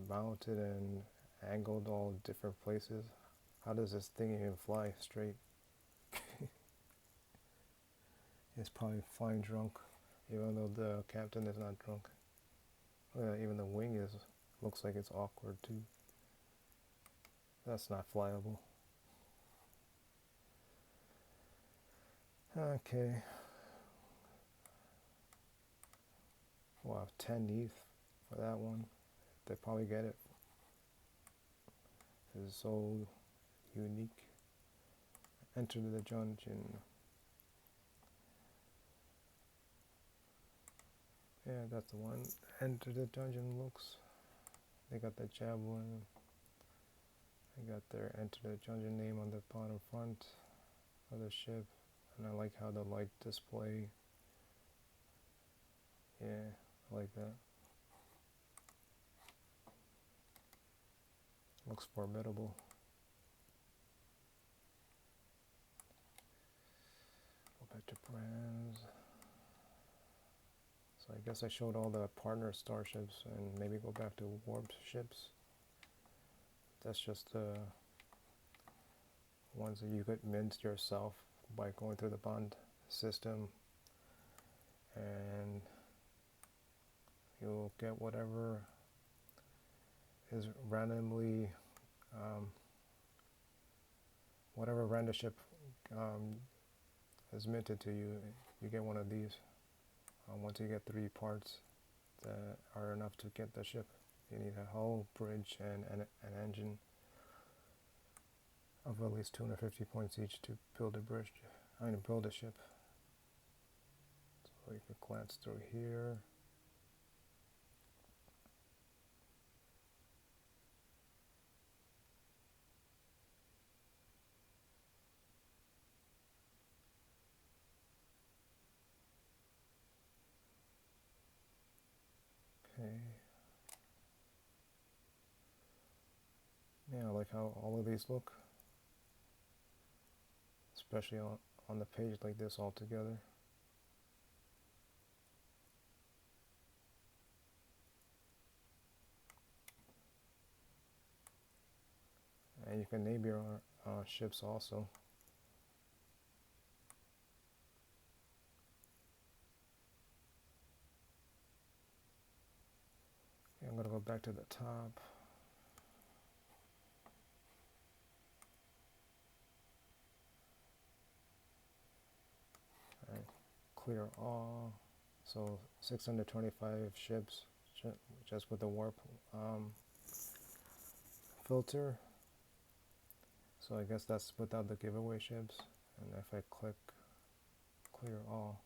mounted and angled all different places. How does this thing even fly straight? It's probably flying drunk, even though the captain is not drunk. Even the wing looks like it's awkward too. That's not flyable. Okay. Wow, 10 ETH for that one. They probably get it. This is so unique. Enter the dungeon. Yeah, that's the one. Enter the dungeon looks. They got the javelin. They got their enter the dungeon name on the bottom front of the ship. And I like how the light display. Yeah, I like that. Looks formidable. Go back to brands. So I guess I showed all the partner starships, and maybe go back to warped ships. That's just the ones that you could mint yourself by going through the bond system, and you'll get whatever is randomly, whatever random ship is minted to you, you get one of these. Once you get 3 parts that are enough to get the ship, you need a hull, bridge, and an engine of at least 250 points each to build a bridge. Build a ship. So you can glance through here. Okay. Yeah, I like how all of these look, especially on the page like this all together. And you can name your ships also. Okay, I'm going to go back to the top. All right, clear all. So 625 ships just with the warp filter. So I guess that's without the giveaway ships. And if I click clear all,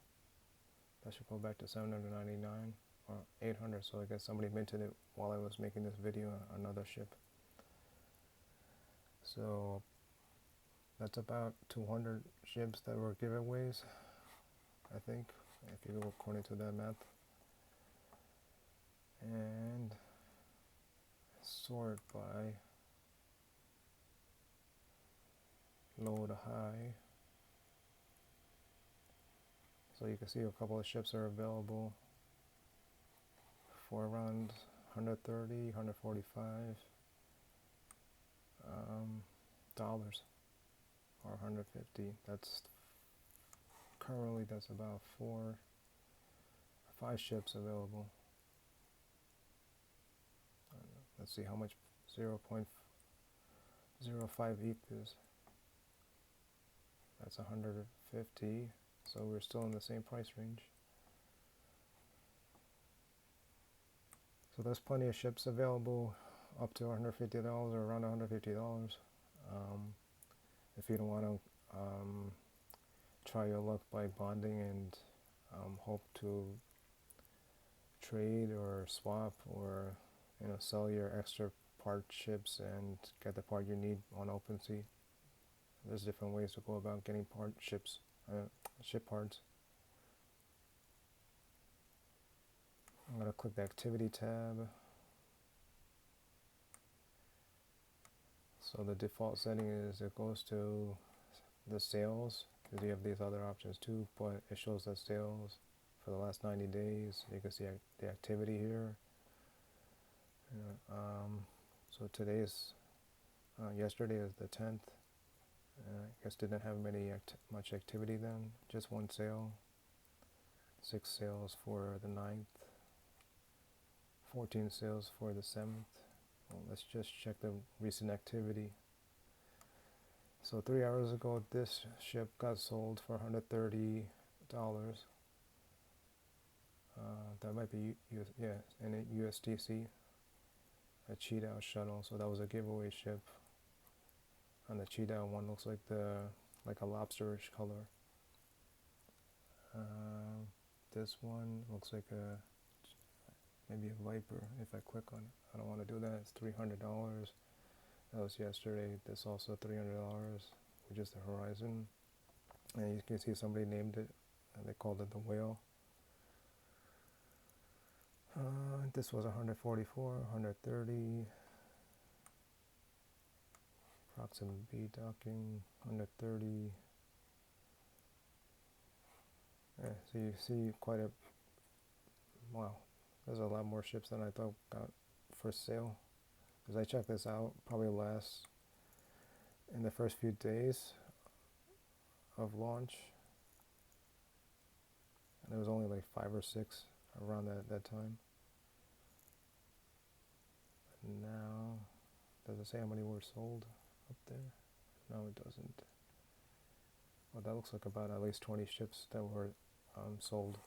that should go back to 799 or 800. So I guess somebody minted it while I was making this video, another ship. So that's about 200 ships that were giveaways, I think, if you go according to that math. And sort by low to high. So you can see a couple of ships are available for around 130, 145 dollars, or 150. That's currently, that's about 5 ships available. Let's see how much 0.05 ETH is. That's 150, so we're still in the same price range. So there's plenty of ships available up to $150 or around $150. If you don't want to try your luck by bonding and hope to trade or swap or sell your extra part ships and get the part you need on OpenSea. There's different ways to go about getting ship parts. I'm going to click the activity tab. So the default setting is it goes to the sales, because you have these other options too, but it shows the sales for the last 90 days. You can see the activity here. So yesterday is the 10th. I guess didn't have much activity then, just one sale. 6 sales for the 9th. 14 sales for the 7th. Well, let's just check the recent activity. So 3 hours ago, this ship got sold for $130. That might be in a USDC, a Cheetah shuttle. So that was a giveaway ship. And the Cheetah one looks like a lobsterish color. This one looks like maybe a Viper. If I click on it, I don't want to do that. It's $300. That was yesterday. This also $300, which is the Horizon. And you can see somebody named it, and they called it the Whale. This was 144, 130. Approximate B docking, 130. Yeah, so you see wow, there's a lot more ships than I thought got for sale. Because I checked this out, probably in the first few days of launch. And there was only like 5 or 6 around that time. And now, does it say how many were sold up there? No, it doesn't. Well, that looks like about at least 20 ships that were sold.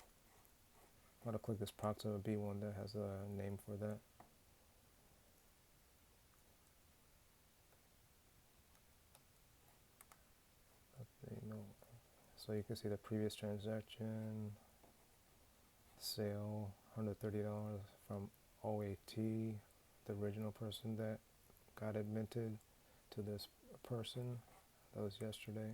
I'm going to click this Proxima B one that has a name for that. So you can see the previous transaction, sale, $130 from OAT, the original person that got it minted, to this person. That was yesterday.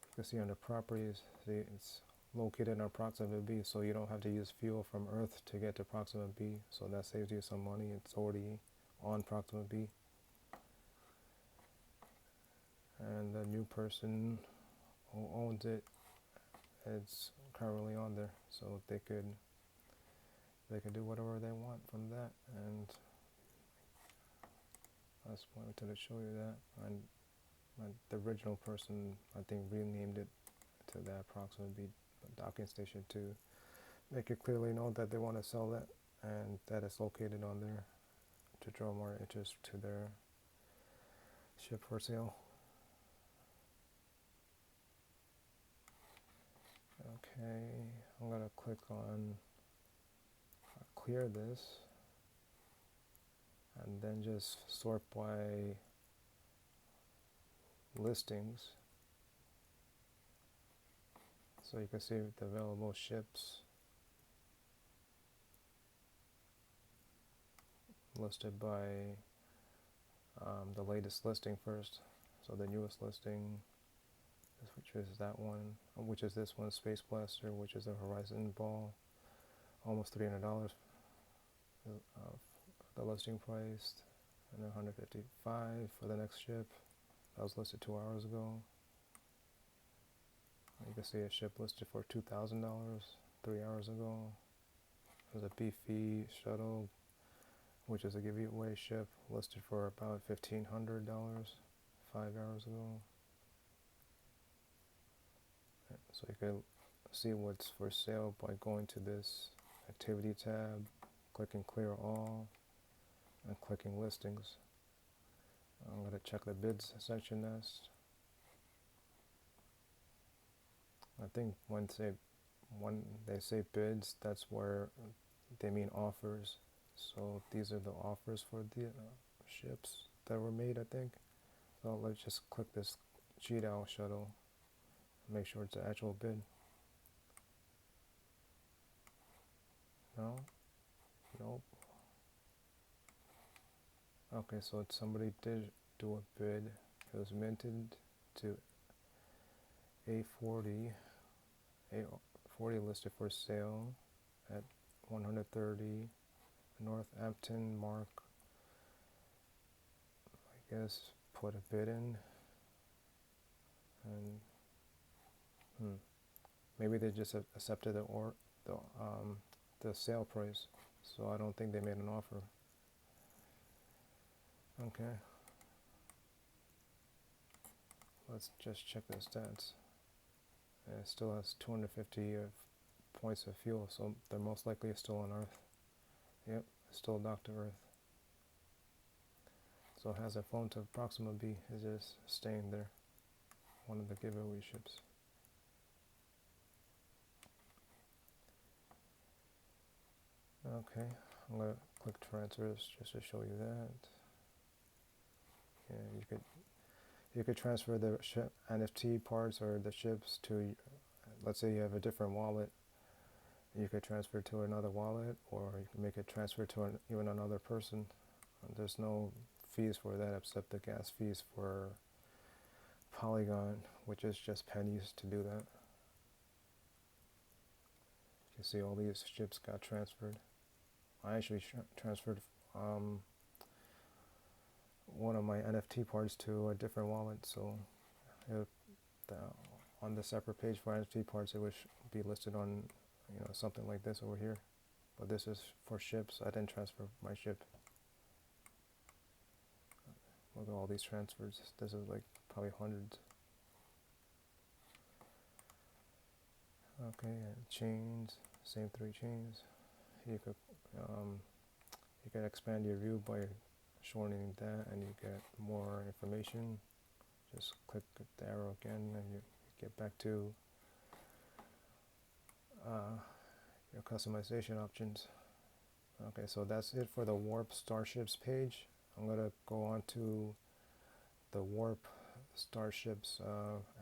You can see under properties, it's located on Proxima B, so you don't have to use fuel from Earth to get to Proxima B, so that saves you some money. It's already on Proxima B. And the new person who owns it, it's currently on there, so they could do whatever they want from that. And I just wanted to show you that. And the original person, I think, renamed it to that Proxima B docking station to make it clearly known that they want to sell that and that it's located on there to draw more interest to their ship for sale. Okay, I'm going to click on clear this and then just sort by listings. So you can see the available ships listed by the latest listing first. So the newest listing, which is that one, which is this one, Space Blaster, which is a Horizon ball, almost $300. The listing price, and $155 for the next ship. That was listed 2 hours ago. You can see a ship listed for $2,000 3 hours ago. There's a beefy shuttle, which is a giveaway ship, listed for about $1,500 5 hours ago. So you can see what's for sale by going to this activity tab, clicking clear all, and clicking listings. I'm going to check the bids section next. I think when they say bids, that's where they mean offers. So these are the offers for the ships that were made, I think. So let's just click this Cheetah shuttle, make sure it's the actual bid. No? Nope. Okay, so somebody did do a bid. It was minted to A40. A40 listed for sale at 130 Northampton Mark. I guess put a bid in, and maybe they just accepted the sale price. So I don't think they made an offer. Okay. Let's just check the stats. And it still has 250 points of fuel, so they're most likely still on Earth. Yep, still docked to Earth. So it has a flown to Proxima B, is just staying there. One of the giveaway ships. Okay, I'm gonna click transfers just to show you that. Yeah, you could transfer the ship NFT parts or the ships to, let's say you have a different wallet. You could transfer to another wallet, or you can make it transfer to even another person. There's no fees for that except the gas fees for Polygon, which is just pennies to do that. You see all these ships got transferred. I actually transferred one of my NFT parts to a different wallet, so on the separate page for NFT parts, it would be listed on something like this over here. But this is for ships. I didn't transfer my ship. Look at all these transfers. This is like probably hundreds. Okay, and chains, same 3 chains. You can expand your view by shortening that, and you get more information. Just click the arrow again, and you get back to your customization options. Okay, so that's it for the Warp Starships page. I'm gonna go on to the Warp Starships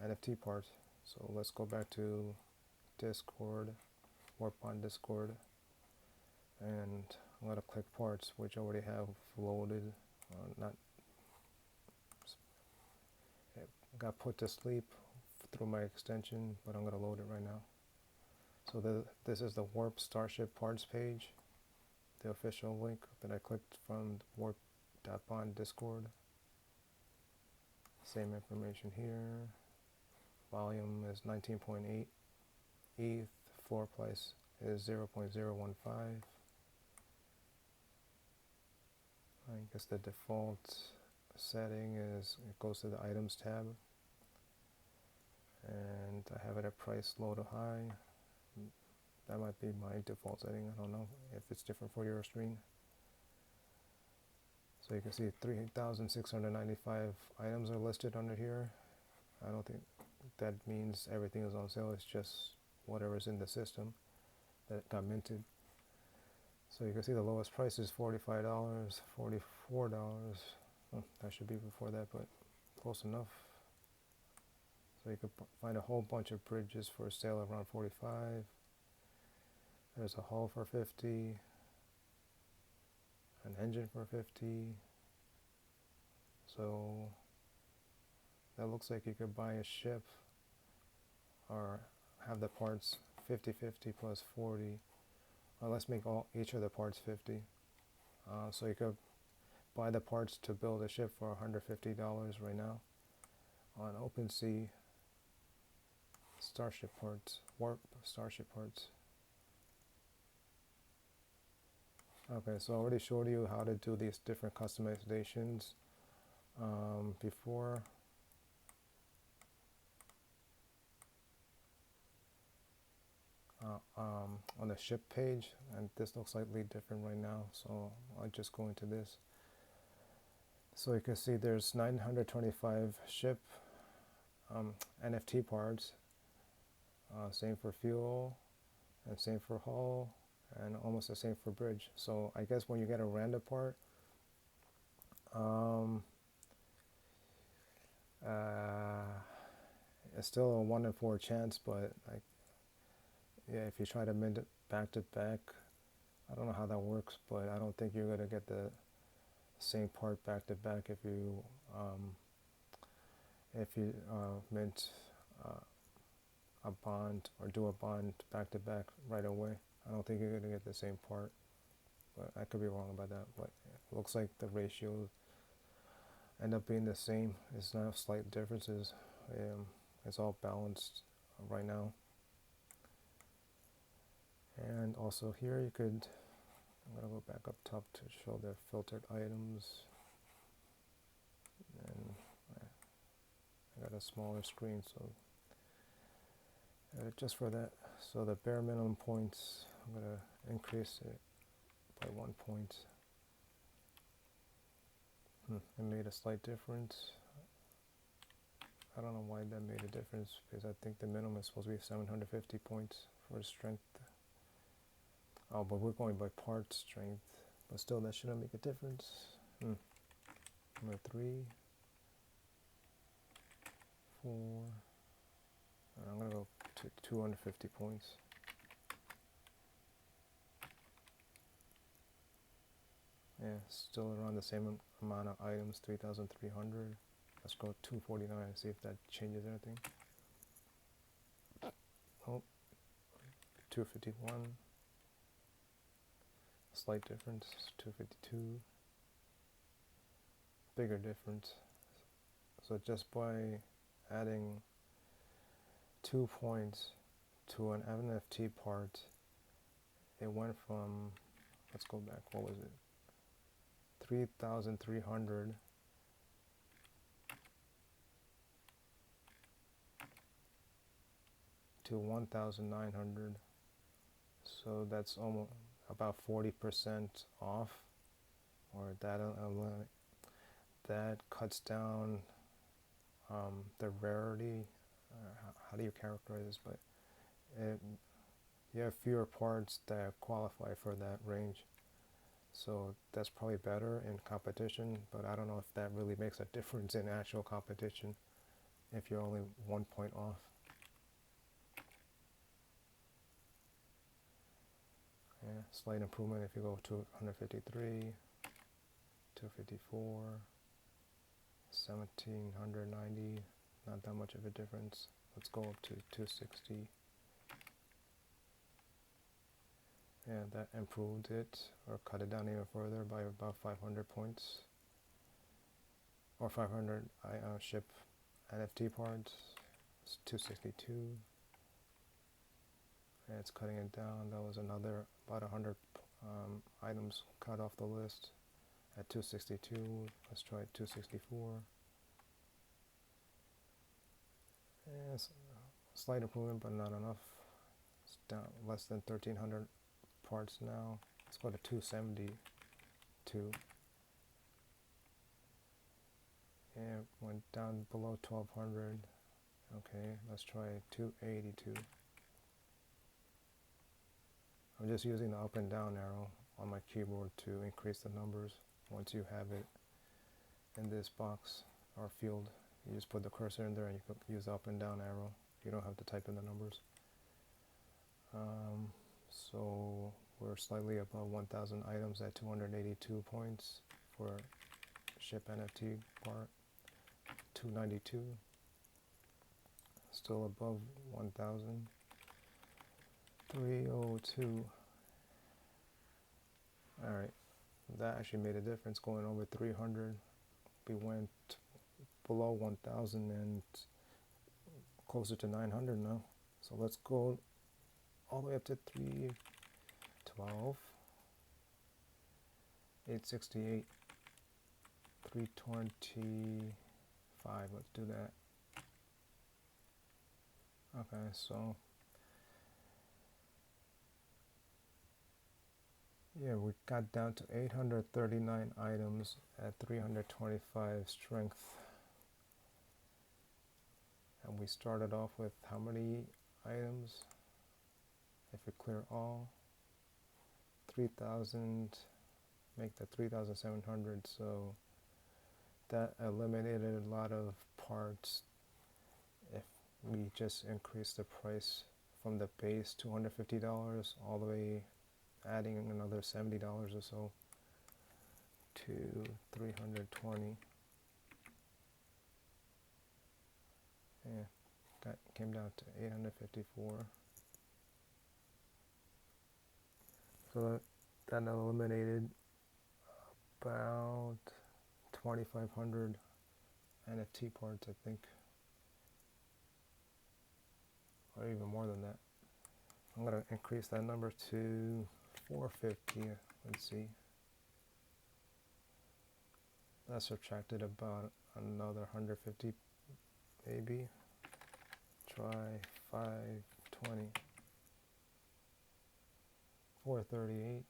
NFT part. So let's go back to Discord, Warp on Discord, and I'm gonna click parts, which I already have loaded. It got put to sleep through my extension, but I'm gonna load it right now. So this is the Warp Starship parts page, the official link that I clicked from warp.bond Discord. Same information here. Volume is 19.8 ETH. Floor price is 0.015. I guess the default setting is it goes to the items tab, and I have it at price low to high. That might be my default setting. I don't know if it's different for your screen. So you can see 3,695 items are listed under here. I don't think that means everything is on sale. It's just whatever's in the system that got minted. So you can see the lowest price is $45, $44. Oh, that should be before that, but close enough. So you can find a whole bunch of bridges for sale around 45. There's a hull for 50, an engine for 50, So that looks like you could buy a ship or have the parts 50-50 plus 40. Well, let's make each of the parts 50. So you could buy the parts to build a ship for $150 right now on OpenSea. Starship parts, warp starship parts. Okay, so I already showed you how to do these different customizations before. On the ship page, and this looks slightly different right now, so I'll just go into this. So you can see there's 925 ship NFT parts, same for fuel, and same for hull, and almost the same for bridge. So I guess when you get a random part, it's still a 1 in 4 chance, but yeah, if you try to mint it back to back, I don't know how that works, but I don't think you're gonna get the same part back to back if you mint a bond or do a bond back to back right away. I don't think you're gonna get the same part, but I could be wrong about that. But it looks like the ratios end up being the same. It's not slight differences. It's all balanced right now. And also here you could, I'm gonna go back up top to show the filtered items. And I got a smaller screen, so just for that. So the bare minimum points, I'm gonna increase it by 1 point. It made a slight difference. I don't know why that made a difference, because I think the minimum is supposed to be 750 points for strength. Oh, but we're going by part strength. But still, that shouldn't make a difference. Number 3, 4, and I'm gonna go to 250 points. Yeah, still around the same amount of items, 3,300. Let's go 249 and see if that changes anything. Oh, 251. Slight difference, 252. Bigger difference. So just by adding 2 points to an NFT part, it went from, let's go back, what was it? 3,300 to 1,900. So that's almost about 40% off, or that cuts down the rarity. How do you characterize this? But you have fewer parts that qualify for that range. So that's probably better in competition, but I don't know if that really makes a difference in actual competition if you're only 1 point off. Yeah, slight improvement if you go to 153, 254, 1,790, not that much of a difference. Let's go up to 260. Yeah, that improved it, or cut it down even further by about 500 points, or 500 ship NFT parts. It's 262. And it's cutting it down. That was another about 100 items cut off the list at 262. Let's try 264. Yeah, slight improvement, but not enough. It's down less than 1,300 parts now. Let's go to 272. Yeah, went down below 1,200. Okay, let's try 282. I'm just using the up and down arrow on my keyboard to increase the numbers. Once you have it in this box or field, you just put the cursor in there and you can use the up and down arrow. You don't have to type in the numbers. So we're slightly above 1,000 items at 282 points for ship NFT part, 292, still above 1,000, 302. All right, that actually made a difference going over 300. We went below 1,000 and closer to 900 now. So let's go all the way up to 312, 868, 325. Let's do that. Okay, so yeah, we got down to 839 items at 325 strength. And we started off with how many items? If we clear all, 3,000, make that 3,700. So that eliminated a lot of parts. If we just increase the price from the base $250 all the way, adding another $70 or so to 320. Yeah, that came down to 854. So that eliminated about 2,500 NFT parts, I think, or even more than that. I'm going to increase that number to 450. Let's see. That subtracted about another 150, maybe. Try 520. 438.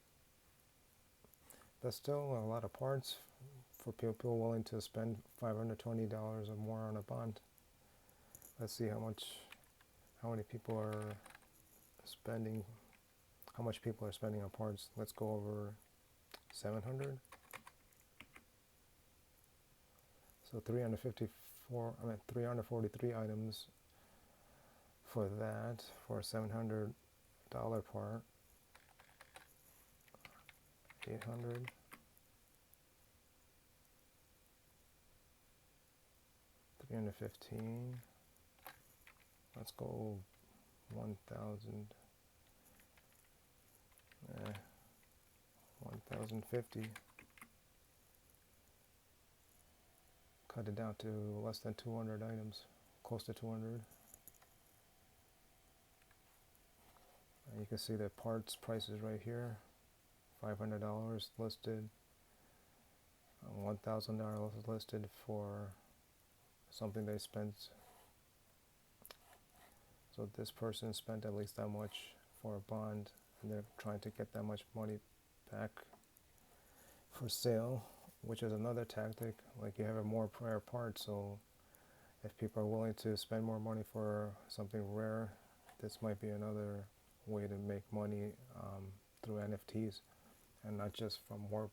That's still a lot of parts for people willing to spend $520 or more on a bond. Let's see how many people are spending, how much people are spending on parts. Let's go over 700. So 343 items for that, for a $700 part. 800. 315. Let's go 1,000. 1,050. Cut it down to less than 200 items, close to 200. And you can see the parts prices right here. $500 listed, $1,000 listed for something they spent. So this person spent at least that much for a bond, and they're trying to get that much money back for sale, which is another tactic. Like, you have a more rare part, so if people are willing to spend more money for something rare, this might be another way to make money through NFTs. And not just from warp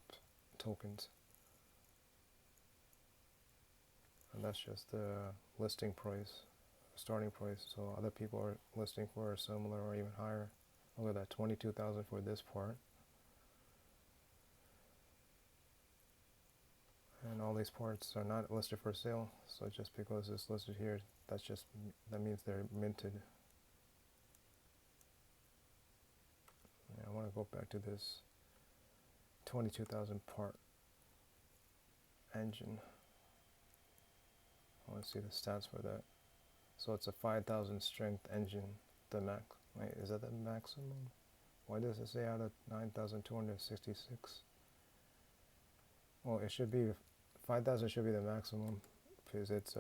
tokens. And that's just the listing price, starting price. So other people are listing for a similar or even higher. Look at that, 22,000 for this part. And all these parts are not listed for sale. So just because it's listed here, that means they're minted. Yeah, I want to go back to this 22,000 part engine. I want to see the stats for that. So it's a 5,000 strength engine, the max. Wait, is that the maximum? Why does it say out of 9,266? Well, it should be 5,000 should be the maximum, because it's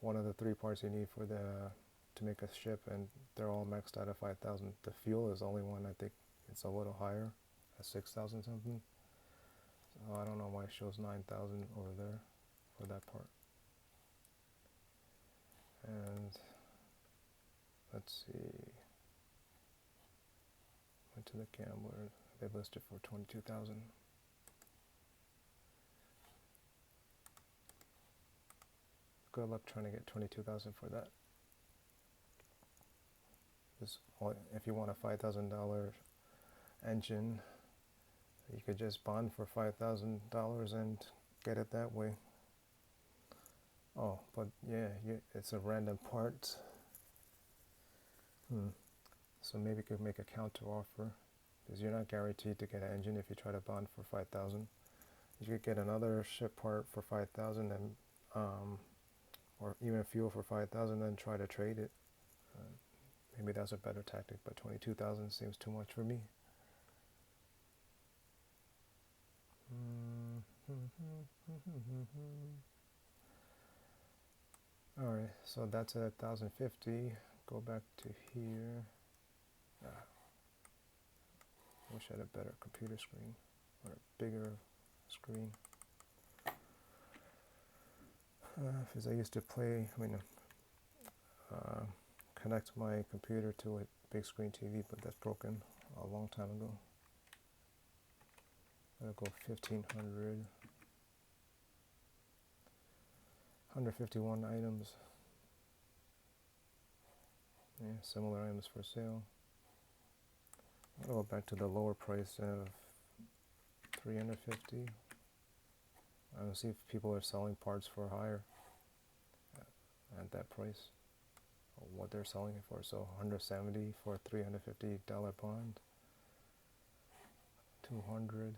one of the 3 parts you need for to make a ship, and they're all maxed out at 5,000. The fuel is only one. I think it's a little higher. 6,000 something. So I don't know why it shows 9,000 over there for that part. And let's see. Went to the gambler. They listed for 22,000. Good luck trying to get 22,000 for that. If you want a $5,000 engine, you could just bond for $5,000 and get it that way. Oh, but yeah, it's a random part. So maybe you could make a counter offer, because you're not guaranteed to get an engine if you try to bond for 5,000. You could get another ship part for 5,000 and or even fuel for 5,000 and try to trade it. Maybe that's a better tactic, but 22,000 seems too much for me. Alright, so that's at 1,050. Go back to here. Wish I had a better computer screen, or a bigger screen. Because I used to play, connect my computer to a big screen TV, but that's broken a long time ago. I'll go 1,500. 151 items. Yeah, similar items for sale. I'll go back to the lower price of 350. I'll see if people are selling parts for higher at that price, or what they're selling it for. So 170 for a $350 bond. 200.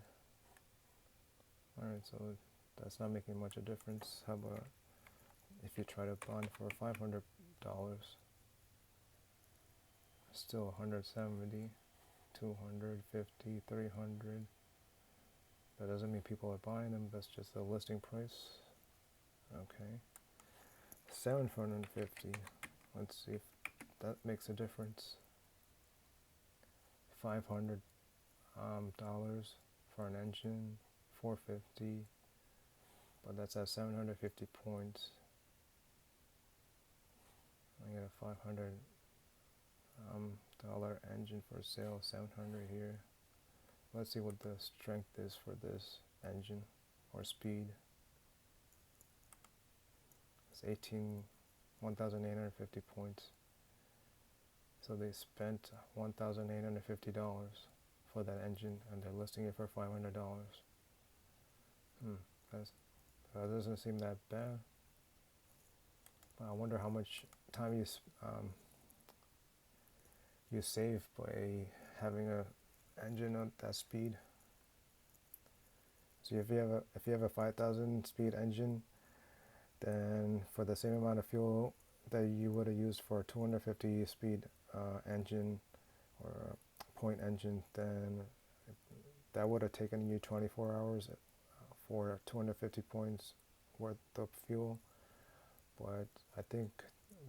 Alright, so that's not making much of a difference. How about if you try to bond for $500? Still 170, 250, 300. That doesn't mean people are buying them, that's just the listing price. Okay. 750. Let's see if that makes a difference. $500 for an engine, 450, but that's at 750 points. I get a $500 engine for sale, 700 here. Let's see what the strength is for this engine, or speed. It's 1,850 points. So they spent $1,850 for that engine, and they're listing it for $500. That doesn't seem that bad. I wonder how much time you save by having a engine at that speed. So if you have a 5,000 speed engine, then for the same amount of fuel that you would have used for a 250 speed engine or point engine, then that would have taken you 24 hours for 250 points worth of fuel. But I think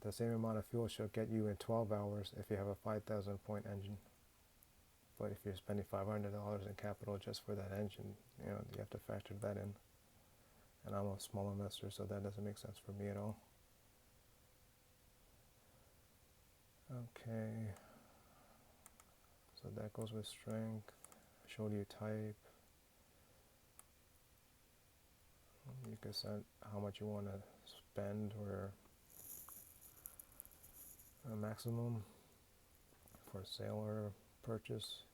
the same amount of fuel should get you in 12 hours if you have a 5,000 point engine. But if you're spending $500 in capital just for that engine, you have to factor that in. And I'm a small investor, so that doesn't make sense for me at all. Okay. So that goes with strength. I showed you type. You can set how much you want to spend, or a maximum for sale or purchase.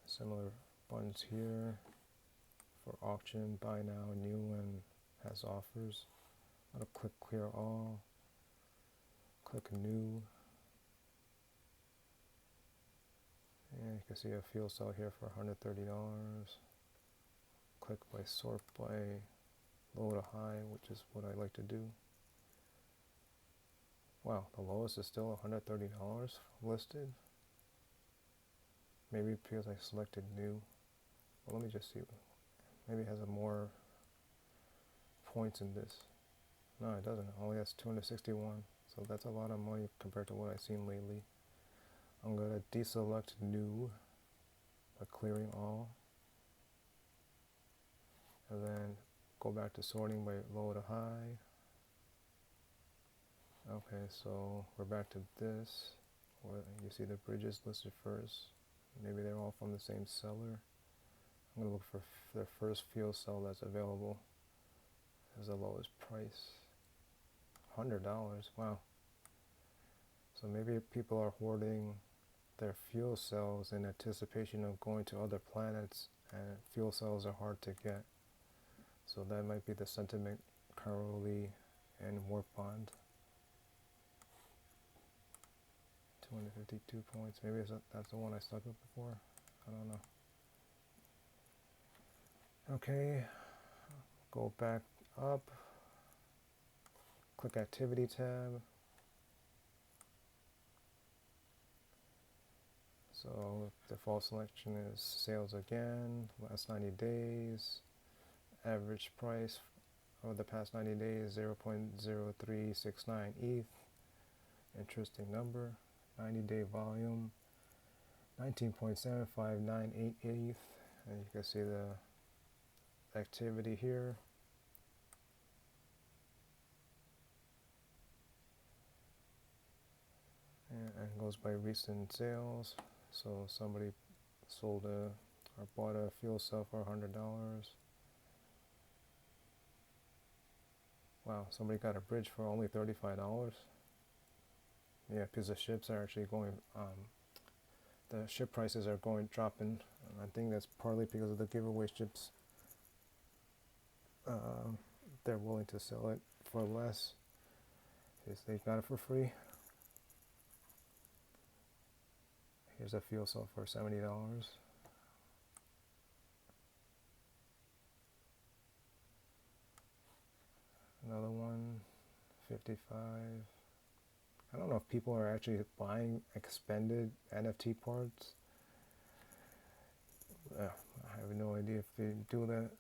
Similar buttons here for auction, buy now, new, and has offers. I'll click clear all, click new, and you can see a fuel cell here for $130. Click by sort by low to high, which is what I like to do. Wow, the lowest is still $130 listed. Maybe because I selected new. Well, let me just see. Maybe it has more points in this. No, it doesn't. It only has 261. So that's a lot of money compared to what I've seen lately. I'm going to deselect new by clearing all. And then go back to sorting by low to high. Okay, so we're back to this. You see the bridges listed first. Maybe they're all from the same seller. I'm going to look for the first fuel cell that's available as the lowest price. $100, wow. So maybe people are hoarding their fuel cells in anticipation of going to other planets, and fuel cells are hard to get. So that might be the sentiment currently in warp bond. 252 points. Maybe that's the one I stuck with before. I don't know. Okay, go back up. Click Activity tab. So default selection is sales again. Last 90 days. Average price over the past 90 days 0.0369 ETH. Interesting number. 90-day volume 19.7598 ETH. And you can see the activity here. And goes by recent sales. So somebody sold or bought a fuel cell for $100. Wow, somebody got a bridge for only $35. Yeah, because the ships are actually going, the ship prices are dropping. And I think that's partly because of the giveaway ships. They're willing to sell it for less because they got it for free. Here's a fuel cell for $70. Another one, 55. I don't know if people are actually buying expended NFT parts. I have no idea if they do that,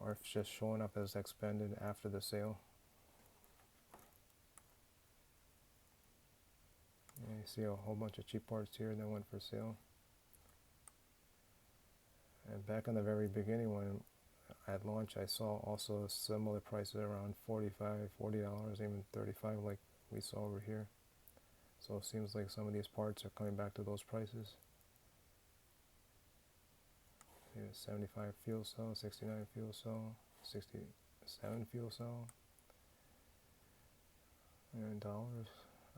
or if it's just showing up as expended after the sale. And you see a whole bunch of cheap parts here that went for sale. And back in the very beginning when at launch I saw also similar prices around $45, $40, even $35 like we saw over here. So it seems like some of these parts are coming back to those prices. Here's 75 fuel cell, 69 fuel cell, 67 fuel cell, and dollars.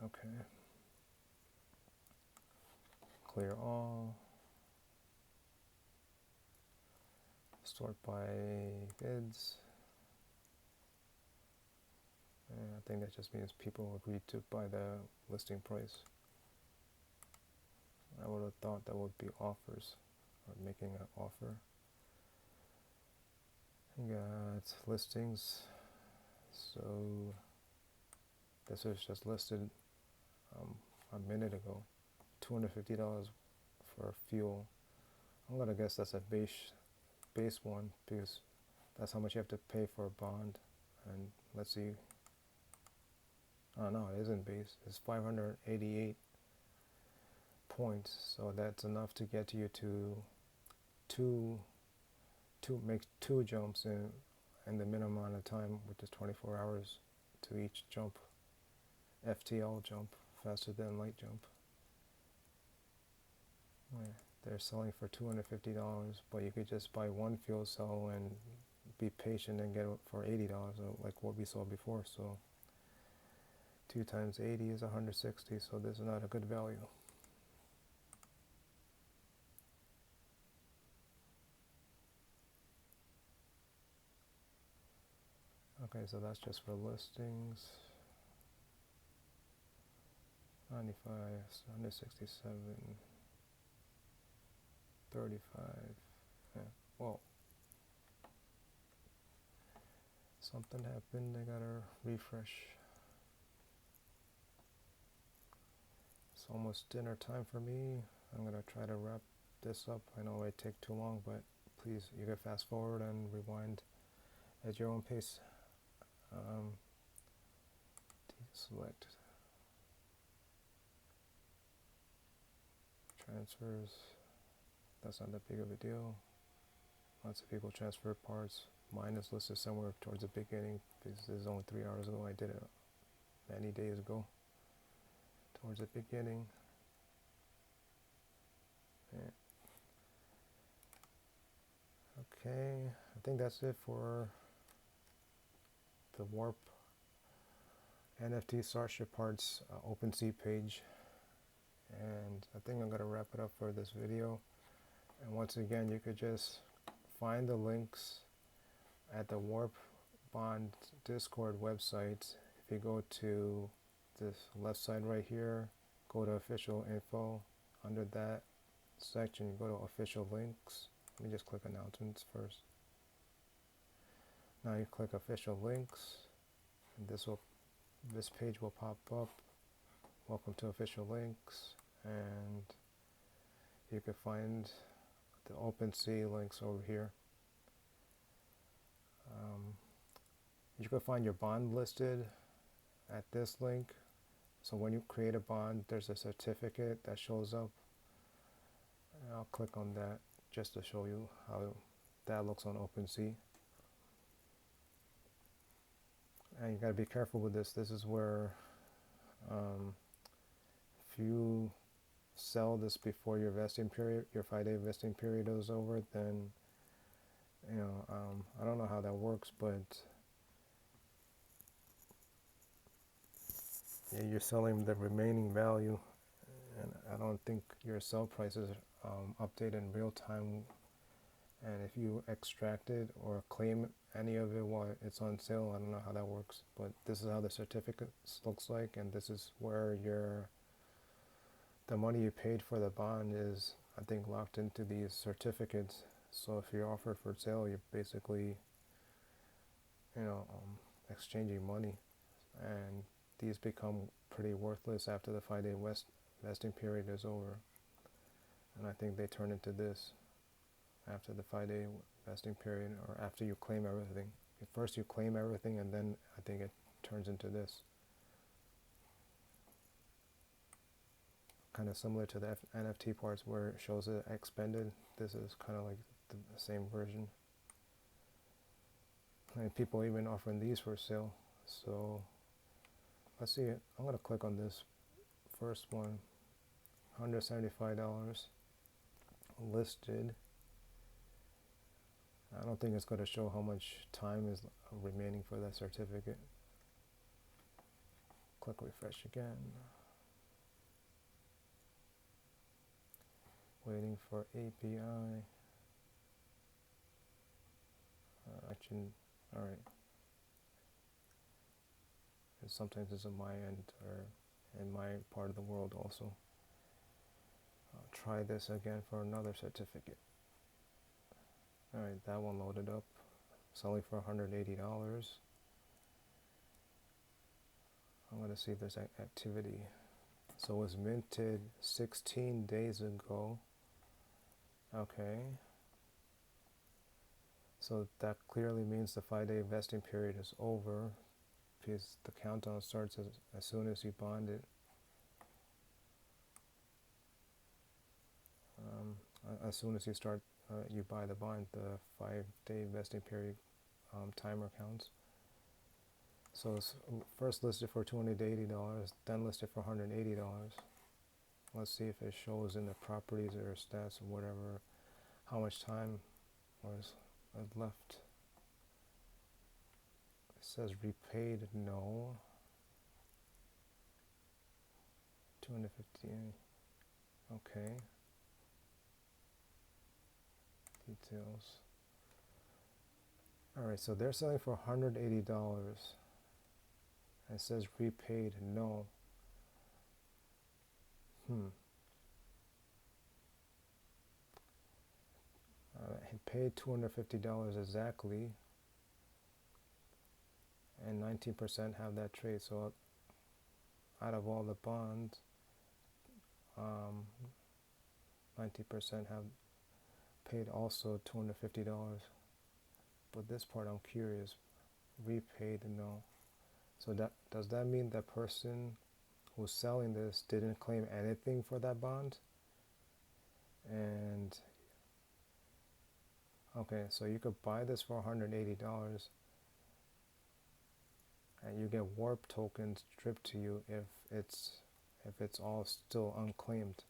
Okay. Clear all. Sort by bids. And I think that just means people agreed to buy the listing price. I would have thought that would be offers, or making an offer. You got listings. So this was just listed a minute ago. $250 for fuel. I'm gonna guess that's a base one because that's how much you have to pay for a bond. And let's see. Oh no, it isn't base. It's 588 points. So that's enough to get you to make two jumps in the minimum amount of time, which is 24 hours to each jump. FTL jump, faster than light jump. Yeah, they're selling for $250, but you could just buy one fuel cell and be patient and get it for $80, like what we saw before. So 2 times 80 is 160, so this is not a good value. Okay, so that's just for listings. 95, 167, 35. Yeah, whoa. Something happened, I gotta refresh. It's almost dinner time for me. I'm gonna try to wrap this up. I know it might take too long, but please, you can fast forward and rewind at your own pace. Select transfers. That's not that big of a deal. Lots of people transfer parts. Mine is listed somewhere towards the beginning because this is only 3 hours ago. I did it many days ago. Towards the beginning. Yeah. Okay, I think that's it for the Warp NFT Starship Parts OpenSea page. And I think I'm going to wrap it up for this video. And once again, you could just find the links at the Warp Bond Discord website, if you go to this left side right here, go to official info. Under that section, you go to official links. Let me just click announcements first. Now you click official links, and this page will pop up. Welcome to official links, and you can find the OpenSea links over here. You can find your bond listed at this link. So when you create a bond, there's a certificate that shows up. And I'll click on that just to show you how that looks on OpenSea. And you gotta be careful with this. This is where if you sell this before your vesting period, your 5-day vesting period is over, then I don't know how that works, but yeah, you're selling the remaining value, and I don't think your sell prices update in real time. And if you extract it or claim any of it while it's on sale, I don't know how that works, but this is how the certificates looks like, and this is where the money you paid for the bond is, I think, locked into these certificates. So if you're offered for sale, you're basically, exchanging money, and these become pretty worthless after the 5-day vesting period is over. And I think they turn into this after the 5-day vesting period, or after you claim everything. First you claim everything, and then I think it turns into this. Kind of similar to the NFT parts where it shows it expended. This is kind of like the same version. And people even offering these for sale. So let's see it. I'm going to click on this first one. $175 listed. I don't think it's going to show how much time is remaining for that certificate. Click refresh again. Waiting for API. Alright. And sometimes it's on my end or in my part of the world also. I'll try this again for another certificate. Alright, that one loaded up. Selling for $180. I'm going to see if there's activity. So it was minted 16 days ago. Okay. So that clearly means the 5-day vesting period is over, because the countdown starts as soon as you bond it. As soon as you buy the bond, the 5-day vesting period timer counts. So it's first listed for $280, then listed for $180. Let's see if it shows in the properties or stats or whatever how much time was left. It says repaid, no. 250. Okay. Details. Alright, so they're selling for $180. It says repaid, no. He paid $250 exactly, and 19% have that trade. So out of all the bonds, 90% have paid also $250. But this part I'm curious. Repaid, no. So does that mean that person who's selling this didn't claim anything for that bond? And okay, so you could buy this for $180, and you get warp tokens stripped to you if it's all still unclaimed.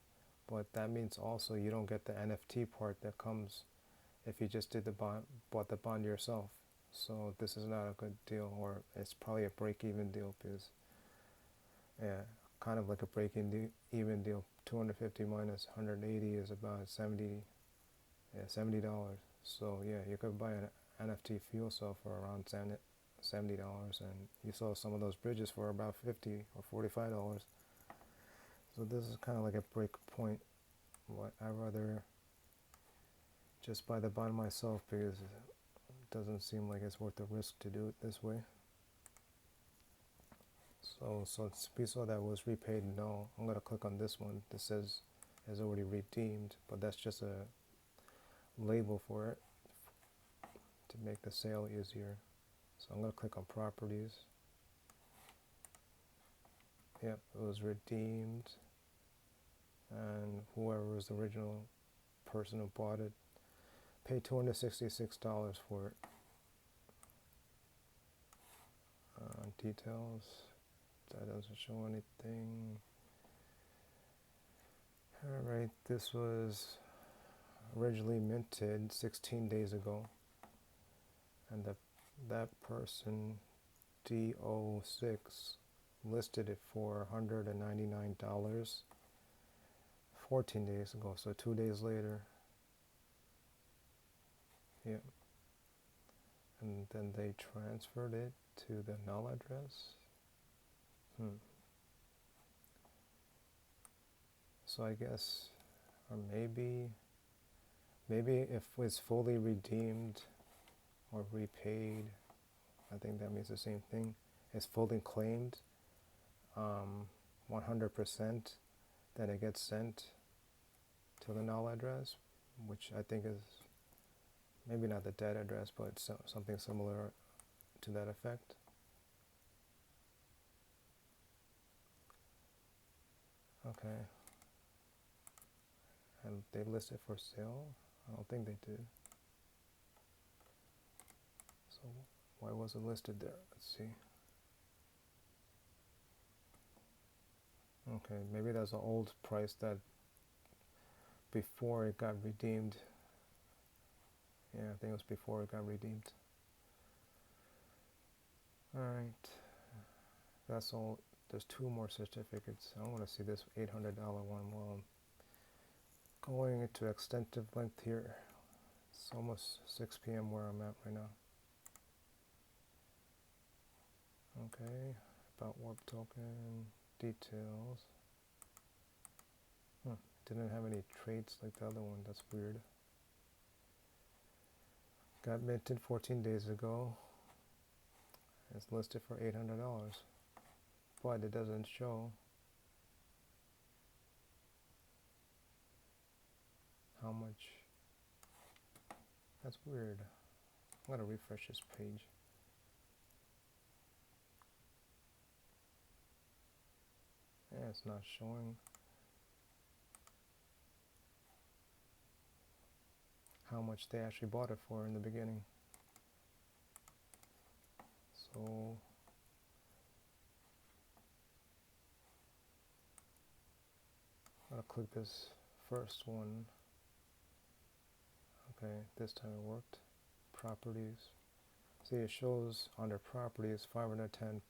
But that means also you don't get the NFT part that comes if you just bought the bond yourself. So this is not a good deal, or it's probably a break-even deal, because kind of like a break-even deal. 250 minus 180 is about $70. So yeah, you could buy an NFT fuel cell for around $70, and you saw some of those bridges for about $50 or $45. So this is kind of like a break point. What I'd rather just buy the bond myself, because it doesn't seem like it's worth the risk to do it this way. So we saw that was repaid. No, I'm gonna click on this one. This says is already redeemed, but that's just a label for it to make the sale easier. So I'm gonna click on properties. Yep, it was redeemed, and whoever was the original person who bought it paid $266 for it. Details, that doesn't show anything. Alright, this was originally minted 16 days ago, and that person, D06, listed it for $199 14 days ago, so 2 days later. Yep. And then they transferred it to the null address. So I guess, or maybe if it's fully redeemed or repaid, I think that means the same thing. It's fully claimed, 100%, then it gets sent to the null address, which I think is maybe not the dead address, but something similar to that effect. Okay. And they list it for sale? I don't think they did. So why was it listed there? Let's see. Okay, maybe that's an old price that before it got redeemed. Yeah, I think it was before it got redeemed. Alright, that's all. There's 2 more certificates. I want to see this $800 one while I'm going into extensive length here. It's almost 6 p.m. where I'm at right now. Okay, about warp token, details. Didn't have any traits like the other one, that's weird. Got minted 14 days ago. It's listed for $800, but it doesn't show how much. That's weird. I'm gonna refresh this page. Yeah, it's not showing how much they actually bought it for in the beginning. So I'm gonna click this first one. Okay, this time it worked. Properties. See, it shows under properties $510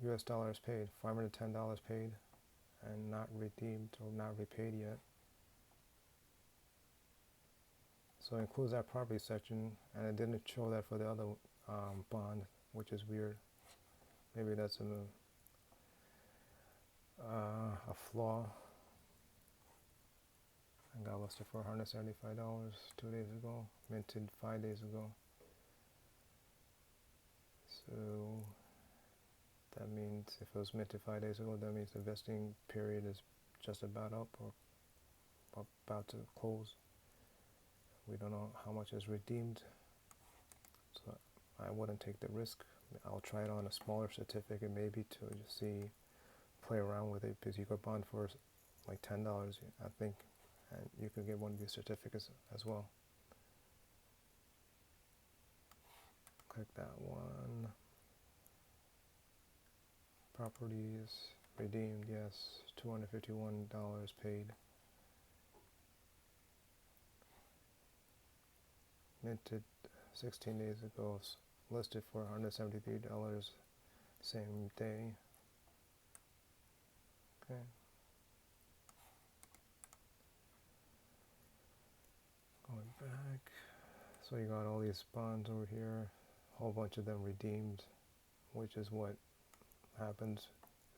US dollars paid, $510 paid, and not redeemed or not repaid yet. So it includes that property section, and it didn't show that for the other bond, which is weird. Maybe that's a flaw. I got listed for $175 2 days ago, minted 5 days ago. So that means if it was minted 5 days ago, that means the vesting period is just about up or about to close. We don't know how much is redeemed, so I wouldn't take the risk. I'll try it on a smaller certificate maybe to just play around with it, because you could bond for like $10, I think, and you could get one of these certificates as well. Click that one. Properties, redeemed, yes, $251 paid. Minted 16 days ago, listed for $173 same day. Okay. Going back. So you got all these bonds over here, a whole bunch of them redeemed, which is what happens.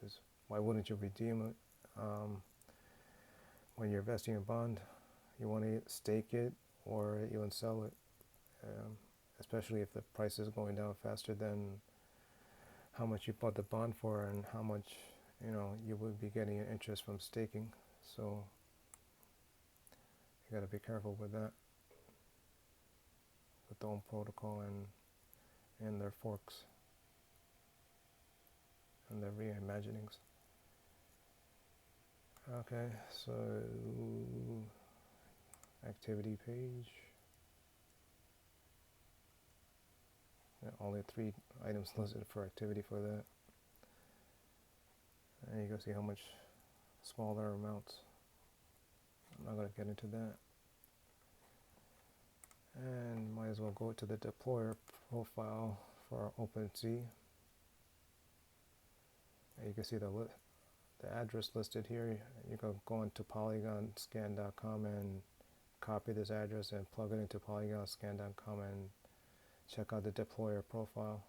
Is why wouldn't you redeem it when you're investing in a bond? You want to stake it or even sell it, especially if the price is going down faster than how much you bought the bond for and how much you would be getting in interest from staking. So you got to be careful with that, with the OHM protocol and their forks and their reimaginings. Okay, so activity page. Yeah, only 3 items listed for activity for that. And you can see how much smaller amounts. I'm not going to get into that. And might as well go to the deployer profile for OpenSea. And you can see the address listed here. You can go into polygonscan.com and copy this address and plug it into polygonscan.com and check out the deployer profile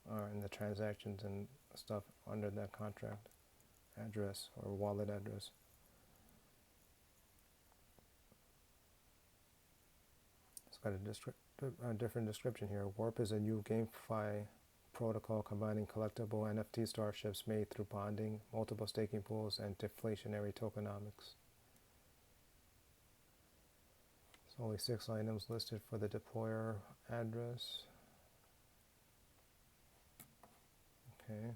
and the transactions and stuff under that contract address or wallet address. It's got a different description here. Warp is a new GameFi protocol combining collectible NFT starships made through bonding, multiple staking pools, and deflationary tokenomics. There's only 6 items listed for the deployer address. Okay.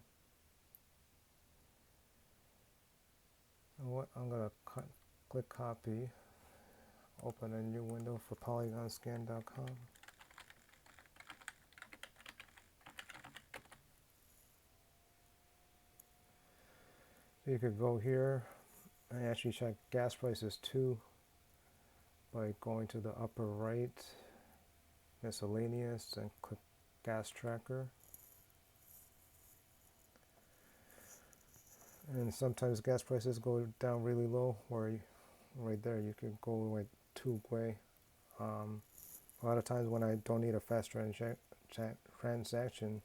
What I'm gonna click copy, open a new window for polygonscan.com. You could go here and actually check gas prices too by going to the upper right, miscellaneous, and click gas tracker. And sometimes gas prices go down really low, where right there you can go like 2 Gwei. A lot of times when I don't need a fast transaction,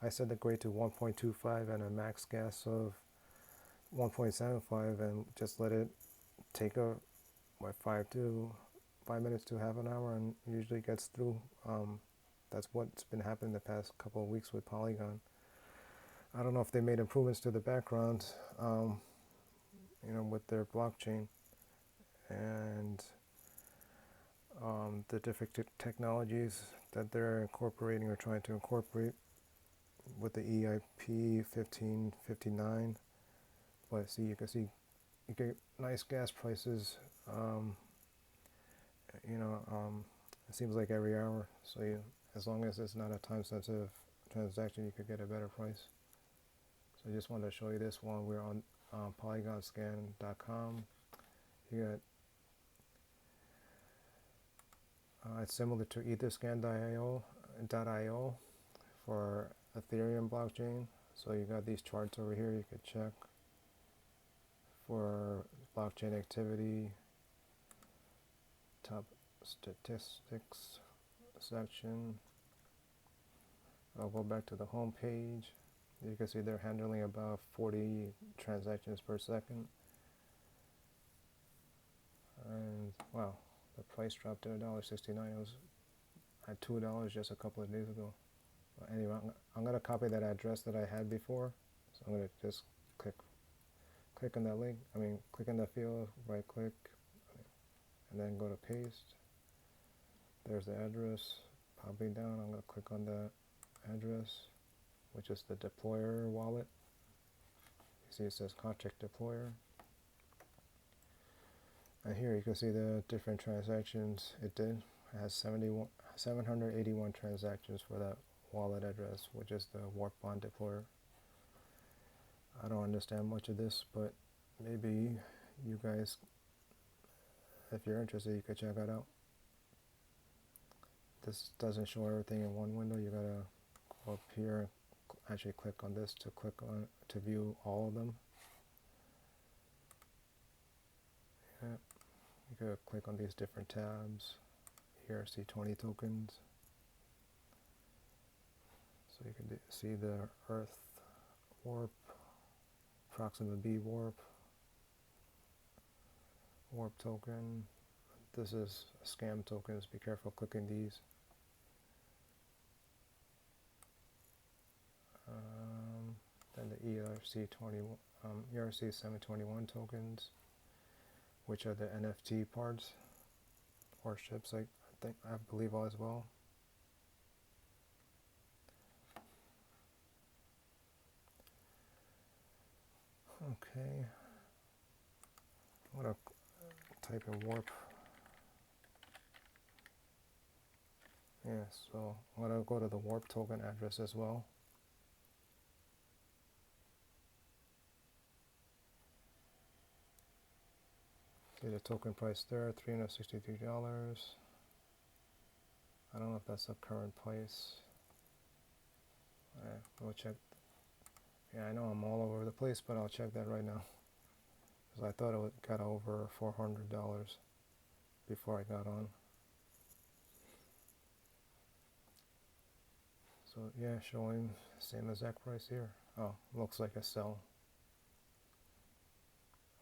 I set the Gwei to 1.25 and a max gas of 1.75 and just let it take 5 minutes to half an hour and usually gets through. That's what's been happening the past couple of weeks with Polygon. I don't know if they made improvements to the background, with their blockchain and the different technologies that they're incorporating or trying to incorporate with the EIP 1559. But see, you get nice gas prices. It seems like every hour. So as long as it's not a time-sensitive transaction, you could get a better price. So I just wanted to show you this one. We're on polygonscan.com. You got it's similar to etherscan.io for Ethereum blockchain. So you got these charts over here you could check for blockchain activity, top statistics section. I'll go back to the home page. You can see they're handling about 40 transactions per second. And wow, the price dropped to $1.69. It was at $2 just a couple of days ago. But anyway, I'm going to copy that address that I had before. So I'm going to just click on that link. Click on the field, right click, and then go to paste. There's the address. Popping down, I'm going to click on the address, which is the deployer wallet. You see it says contract deployer. And here you can see the different transactions it did. It has 781 transactions for that wallet address, which is the Warp Bond deployer. I don't understand much of this, but maybe you guys, if you're interested, you could check that out. This doesn't show everything in one window. You gotta go up here and actually click on this to view all of them. Yeah. You could click on these different tabs ERC20 tokens. So you can see the Earth warp, Proxima B warp token. This is scam tokens. Be careful clicking these. Then the ERC721 tokens, which are the NFT parts or ships. I believe as well. Okay, I'm gonna type in warp. Yeah, so I'm gonna go to the warp token address as well. See the token price there, $363. I don't know if that's the current price. Go check. Yeah, I know I'm all over the place, but I'll check that right now. Because I thought it got over $400 before I got on. So yeah, showing same exact price here. Oh, looks like a sell.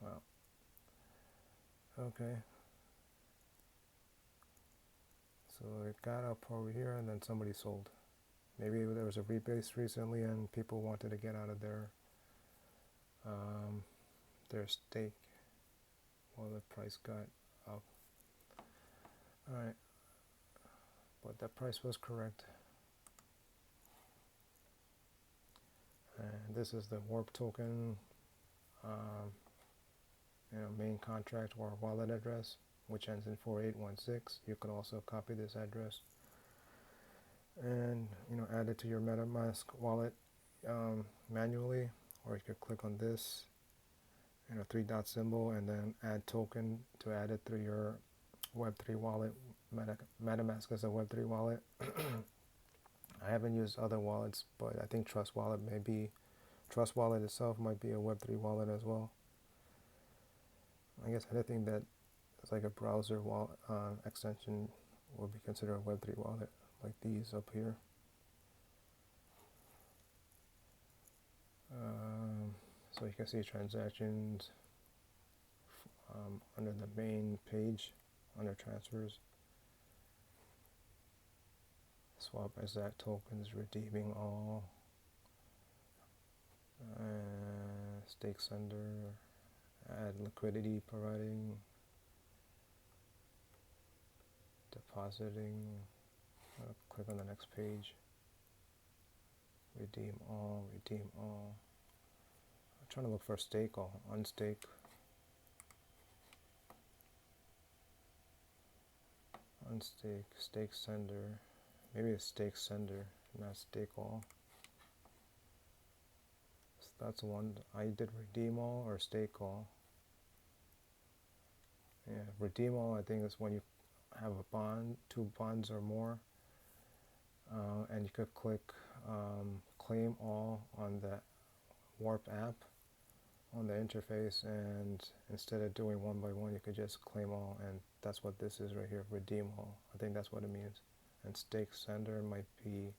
Wow. Okay. So it got up over here and then somebody sold. Maybe there was a rebase recently and people wanted to get out of their stake while the price got up. Alright. But that price was correct. And this is the warp token main contract or wallet address, which ends in 4816. You could also copy this address and add it to your MetaMask wallet manually, or you could click on this 3-dot symbol and then add token to add it through your Web3 wallet. MetaMask is a Web3 wallet. I haven't used other wallets, but I think Trust Wallet itself might be a Web3 wallet as well. I guess anything that is like a browser wallet extension will be considered a Web3 wallet, like these up here. So you can see transactions under the main page, under transfers. Swap exact tokens, redeeming all, stake sender, add liquidity providing, depositing. I'll click on the next page. Redeem all, redeem all. I'm trying to look for stake all, unstake. Unstake, stake sender. Maybe it's stake sender, not stake all. So that's one. I did redeem all or stake all. Yeah, redeem all I think is when you have a bond, 2 bonds or more, and you could click claim all on the Warp app on the interface, and instead of doing one by one, you could just claim all, and that's what this is right here, redeem all. I think that's what it means. And stake sender might be,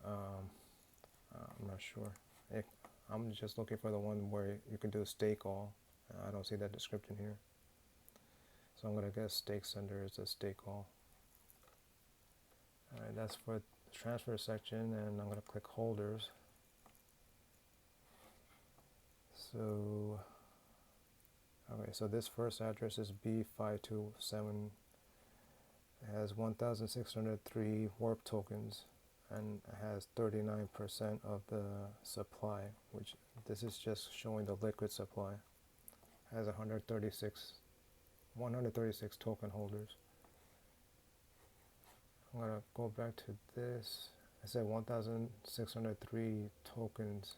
I'm not sure. I'm just looking for the one where you can do stake all. I don't see that description here. So I'm going to guess stake sender is a stake all. Alright, that's for the transfer section, and I'm going to click holders. So, okay, so this first address is B527. It has 1,603 warp tokens, and it has 39% of the supply, which this is just showing the liquid supply. It has 136 token holders. I'm gonna go back to this. I said 1,603 tokens.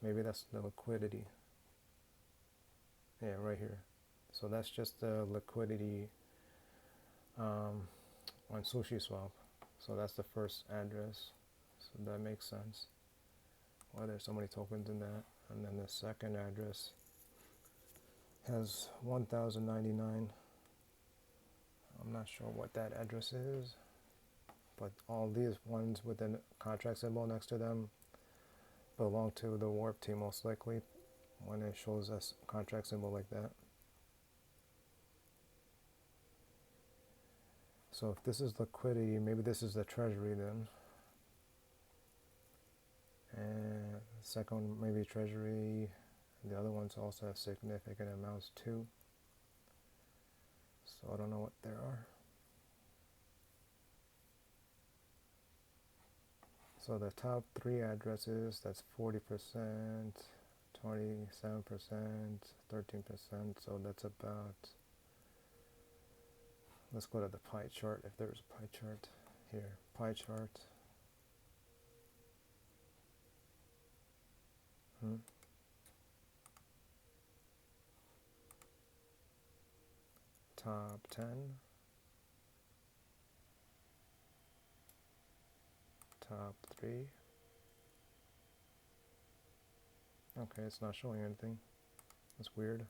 Maybe that's the liquidity. Yeah, right here. So that's just the liquidity on SushiSwap. So that's the first address. So that makes sense. Why there's so many tokens in that. And then the second address has 1,099 I'm not sure what that address is, but all these ones with the contract symbol next to them belong to the warp team most likely when it shows us contract symbol like that. So if this is liquidity, maybe this is the treasury then. And second, maybe treasury. The other ones also have significant amounts too. So I don't know what there are. So the top three addresses, that's 40%, 27%, 13%. So that's about, let's go to the pie chart if there's a pie chart here. Pie chart. Top 10. Top 3. Okay, it's not showing anything. That's weird.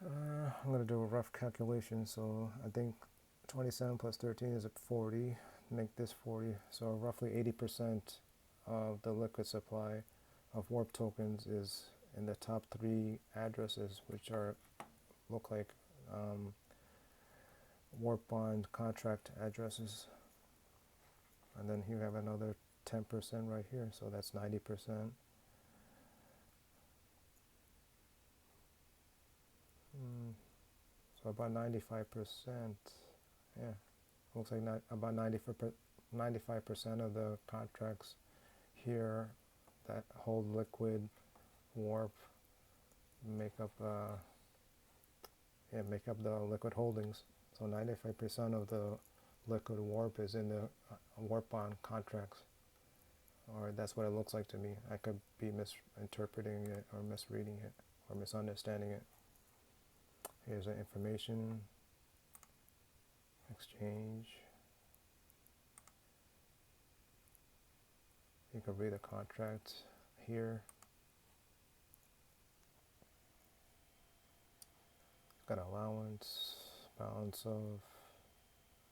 I'm going to do a rough calculation. So I think 27 plus 13 is 40. Make this 40. So roughly 80% of the liquid supply of warp tokens is in the top three addresses, which are look like warp bond contract addresses. And then you have another 10% right here, so that's 90%. So about 95%, yeah, looks like about 95% of the contracts here that hold liquid warp make up the liquid holdings. So 95% of the liquid warp is in the warp bond contracts, or that's what it looks like to me. I could be misinterpreting it or misreading it or misunderstanding it. Here's the information exchange. You can read the contract here. Got allowance, balance of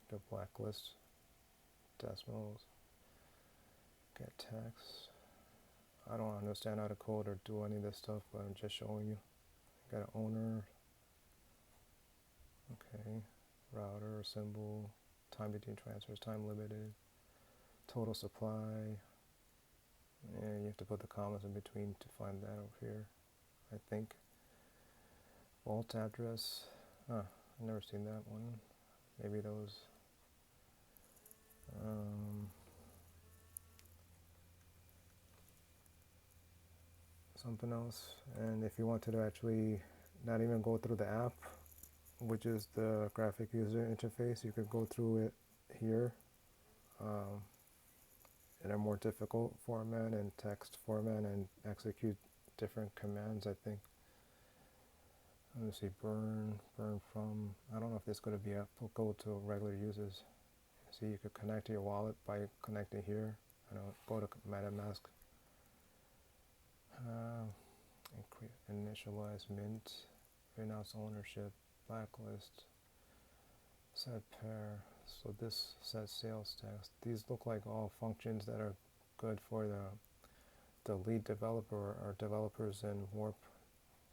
the blacklist, decimals, get tax. I don't understand how to code or do any of this stuff, but I'm just showing you. Got an owner. Okay, router, symbol, time between transfers, time limited, total supply. And you have to put the commas in between to find that over here, I think. Vault address. I've never seen that one. Maybe those. Something else. And if you wanted to actually not even go through the app, which is the graphic user interface, you could go through it here in a more difficult format and text format and execute different commands, I think. Let me see, burn from. I don't know if this is going to be applicable to regular users. See, you could connect to your wallet by connecting here. Go to MetaMask. Initialize mint, renounce ownership, blacklist, set pair. So this says sales tax. These look like all functions that are good for the lead developer or developers in Warp,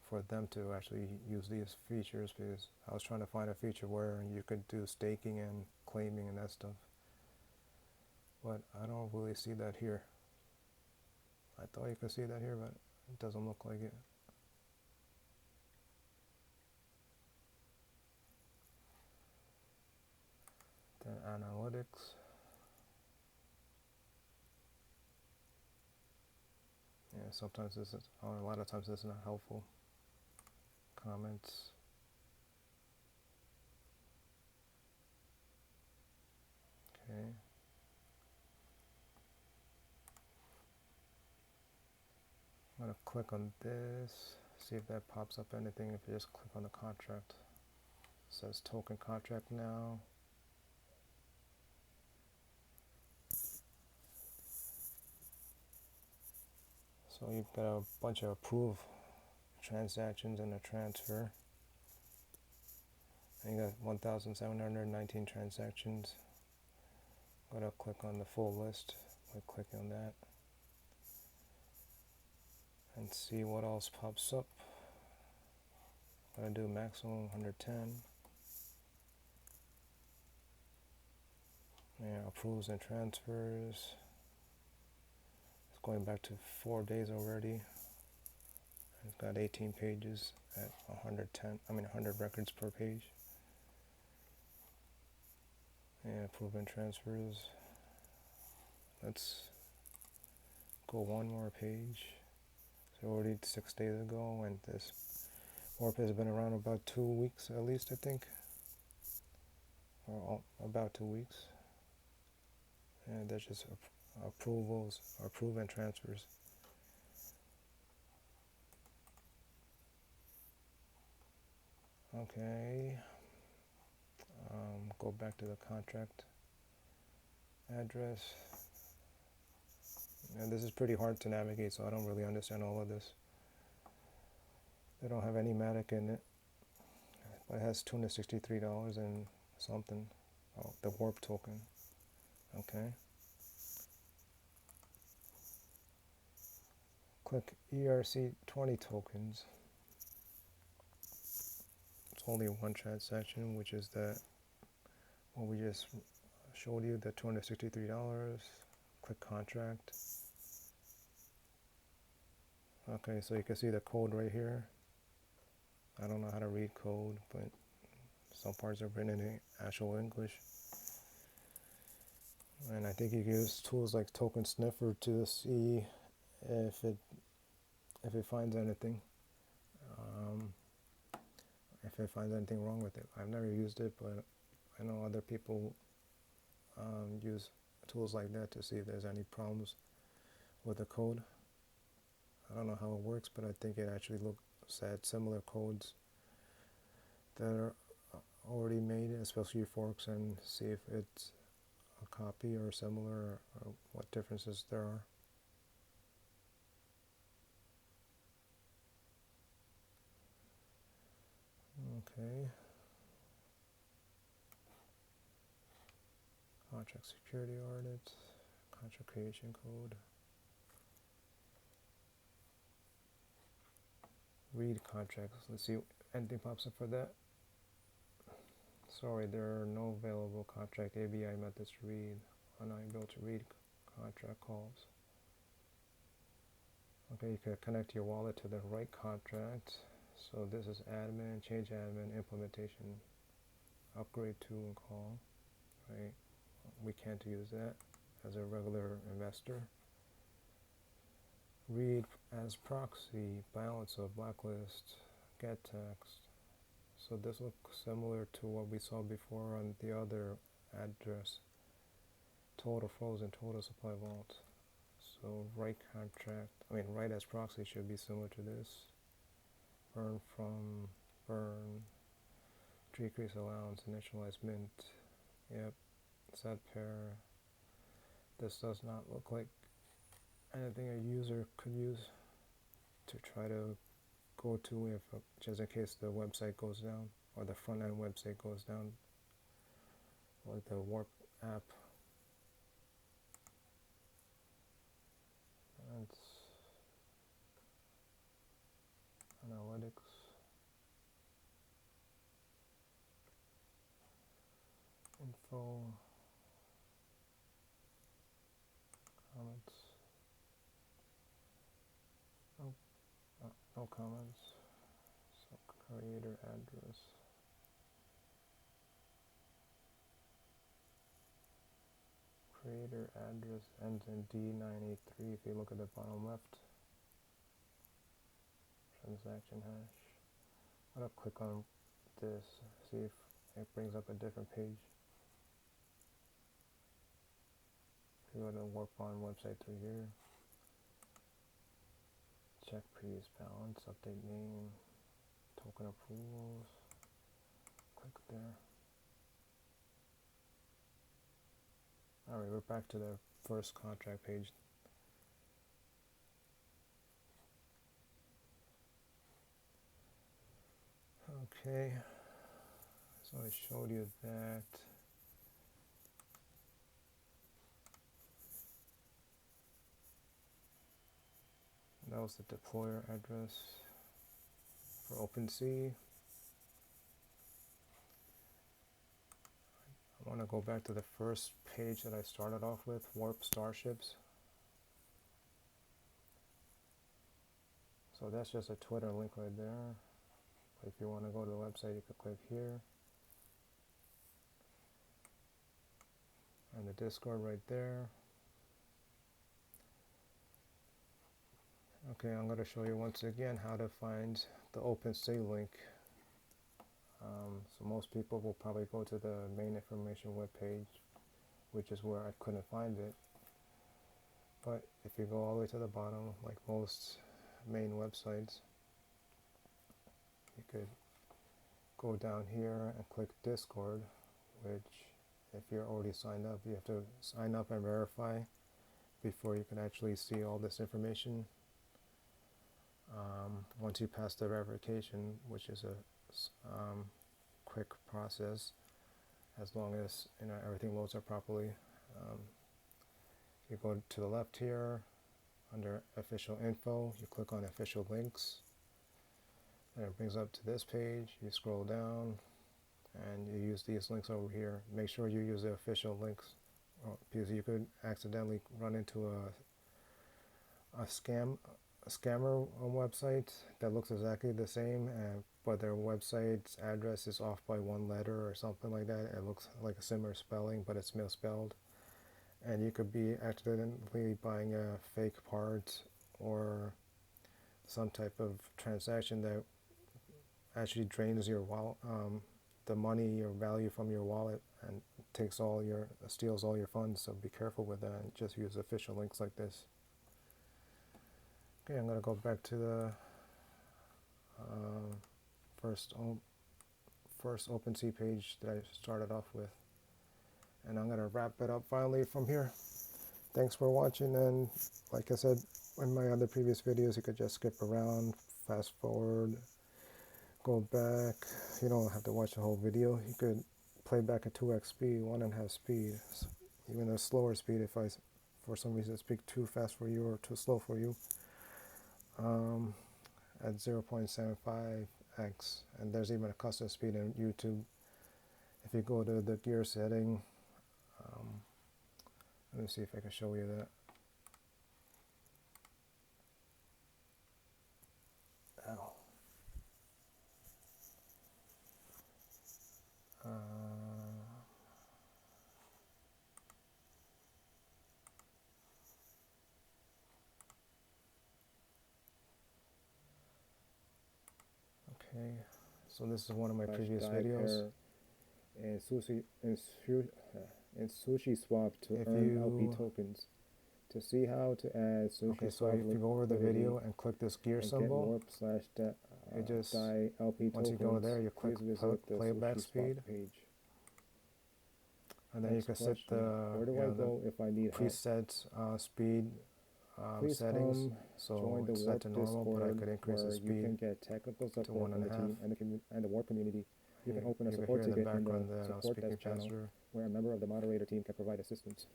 for them to actually use these features, because I was trying to find a feature where you could do staking and claiming and that stuff. But I don't really see that here. I thought you could see that here, but it doesn't look like it. Then analytics. Yeah, sometimes this is, or a lot of times this is not helpful. Comments. Okay. I'm going to click on this, see if that pops up anything. If you just click on the contract, it says token contract now. So you've got a bunch of approved transactions and a transfer. And you got 1,719 transactions. Gotta click on the full list by clicking on that and see what else pops up. Gotta do maximum 110. Yeah, approves and transfers. It's going back to 4 days already. It's got 18 pages at 100 records per page. Yeah, approve and transfers. Let's go one more page. So already 6 days ago, and this warp has been around about 2 weeks at least, I think. Or about 2 weeks. And that's just approvals, approve and transfers. Okay. Go back to the contract address. And this is pretty hard to navigate, so I don't really understand all of this. They don't have any Matic in it, but it has $263 and something. Oh, the warp token. Okay. Click ERC20 tokens. It's only one transaction, which is that what we just showed you, the $263. Click contract. Okay, so you can see the code right here. I don't know how to read code, but some parts are written in actual English. And I think you can use tools like Token Sniffer to see if it finds anything. If it finds anything wrong with it. I've never used it, but I know other people use tools like that to see if there's any problems with the code. I don't know how it works, but I think it actually looks at similar codes that are already made, especially forks, and see if it's a copy or similar, or what differences there are. Okay. Contract security audit, contract creation code. Read contracts. Let's see if anything pops up for that. Sorry, there are no available contract ABI methods to read. Unable to read contract calls. Okay, you can connect your wallet to the right contract. So this is admin, change admin, implementation, upgrade to and call. Right? We can't use that as a regular investor. Read as proxy, balance of blacklist, get text. So this looks similar to what we saw before on the other address. Total frozen, total supply vault. So write contract, write as proxy should be similar to this. Burn from, burn, decrease allowance, initialize mint. Yep, set pair. This does not look like anything a user could use to try to go to if, just in case the website goes down, or the front end website goes down, like the Warp app. That's analytics. Info. Comments. No comments. So creator address. Creator address ends in D983 if you look at the bottom left. Transaction hash. I'm going to click on this, see if it brings up a different page. If you go to the Warp on website through here, check previous balance, update name, token approvals, click there. Alright, we're back to the first contract page. Okay, so I showed you that. That was the deployer address for OpenSea. I want to go back to the first page that I started off with, Warp Starships. So that's just a Twitter link right there. But if you want to go to the website, you could click here. And the Discord right there. Okay, I'm going to show you once again how to find the OpenSea link. So most people will probably go to the main information web page, which is where I couldn't find it. But if you go all the way to the bottom, like most main websites, you could go down here and click Discord, which if you're already signed up, you have to sign up and verify before you can actually see all this information. Once you pass the verification, which is a quick process, as long as everything loads up properly. You go to the left here, under official info, you click on official links, and it brings up to this page. You scroll down, and you use these links over here. Make sure you use the official links, because you could accidentally run into a scammer website that looks exactly the same, but their website's address is off by one letter or something like that. It looks like a similar spelling, but it's misspelled. And you could be accidentally buying a fake part or some type of transaction that actually drains your wallet, the money or value from your wallet, and steals all your funds. So be careful with that, and just use official links like this. Okay, I'm going to go back to the first OpenSea page that I started off with, and I'm going to wrap it up finally from here. Thanks for watching, and like I said in my other previous videos, you could just skip around, fast forward, go back. You don't have to watch the whole video. You could play back at 2x speed, 1.5 speed, even a slower speed if I for some reason speak too fast for you or too slow for you. At 0.75x, and there's even a custom speed in YouTube. If you go to the gear setting, let me see if I can show you that. Ow. Okay, so this is one of my previous videos. And sushi swap to earn LP tokens. To see how to add sushi okay, so if you go over the video and click this gear symbol, it just LP once you go there, you click playback speed page. And then you can set the preset speed settings. So it's set to normal, but I could increase the speed you can get technical support to 1.5. And the Warp community. You can open a support ticket in the support desk channel, where a member of the moderator team can provide assistance.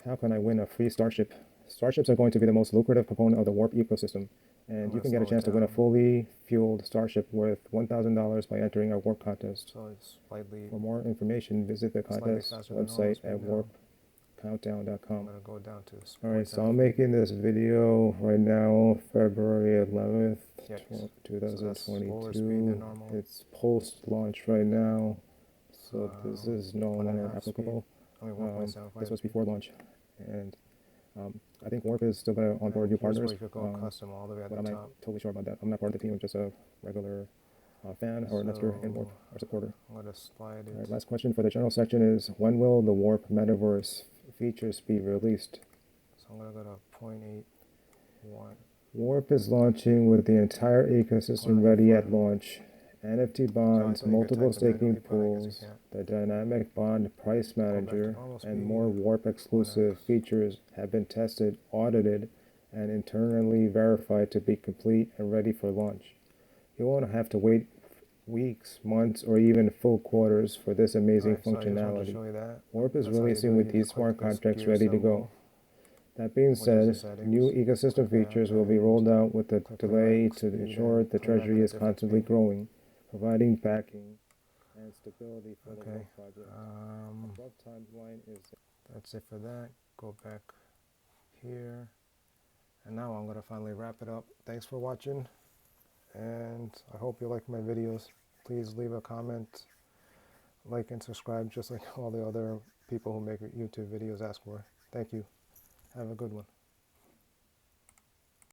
How can I win a free Starship? Starships are going to be the most lucrative component of the Warp ecosystem, and you can get a chance to win a fully fueled Starship worth $1,000 by entering our Warp contest. So it's slightly. For more information, visit the contest website at warpcountdown.com. I'm going to go down to Alright, so I'm making this video right now, February 11th, 2022. So it's post-launch right now, so this is no longer applicable. This was before launch, and I think Warp is still going to onboard new partners, but I'm not totally sure about that. I'm not part of the team, I'm just a regular fan or investor in Warp, or supporter. I'm going to slide it. Alright, last question for the general section is, when will the Warp metaverse features be released? So I'm going to go to 0.81. Warp is launching with the entire ecosystem ready at launch. NFT bonds, multiple staking pools, the dynamic bond price manager, and more Warp exclusive features have been tested, audited, and internally verified to be complete and ready for launch. You won't have to wait weeks, months, or even full quarters for this amazing functionality. Warp is releasing with these smart contracts ready to go. That being said, new ecosystem features will be rolled out with a delay to ensure the treasury is constantly growing, providing backing and stability for the Warp project. The Warp timeline is... That's it for that. Go back here. And now I'm going to finally wrap it up. Thanks for watching. And I hope you like my videos. Please leave a comment, like, and subscribe just like all the other people who make YouTube videos ask for. Thank you. Have a good one.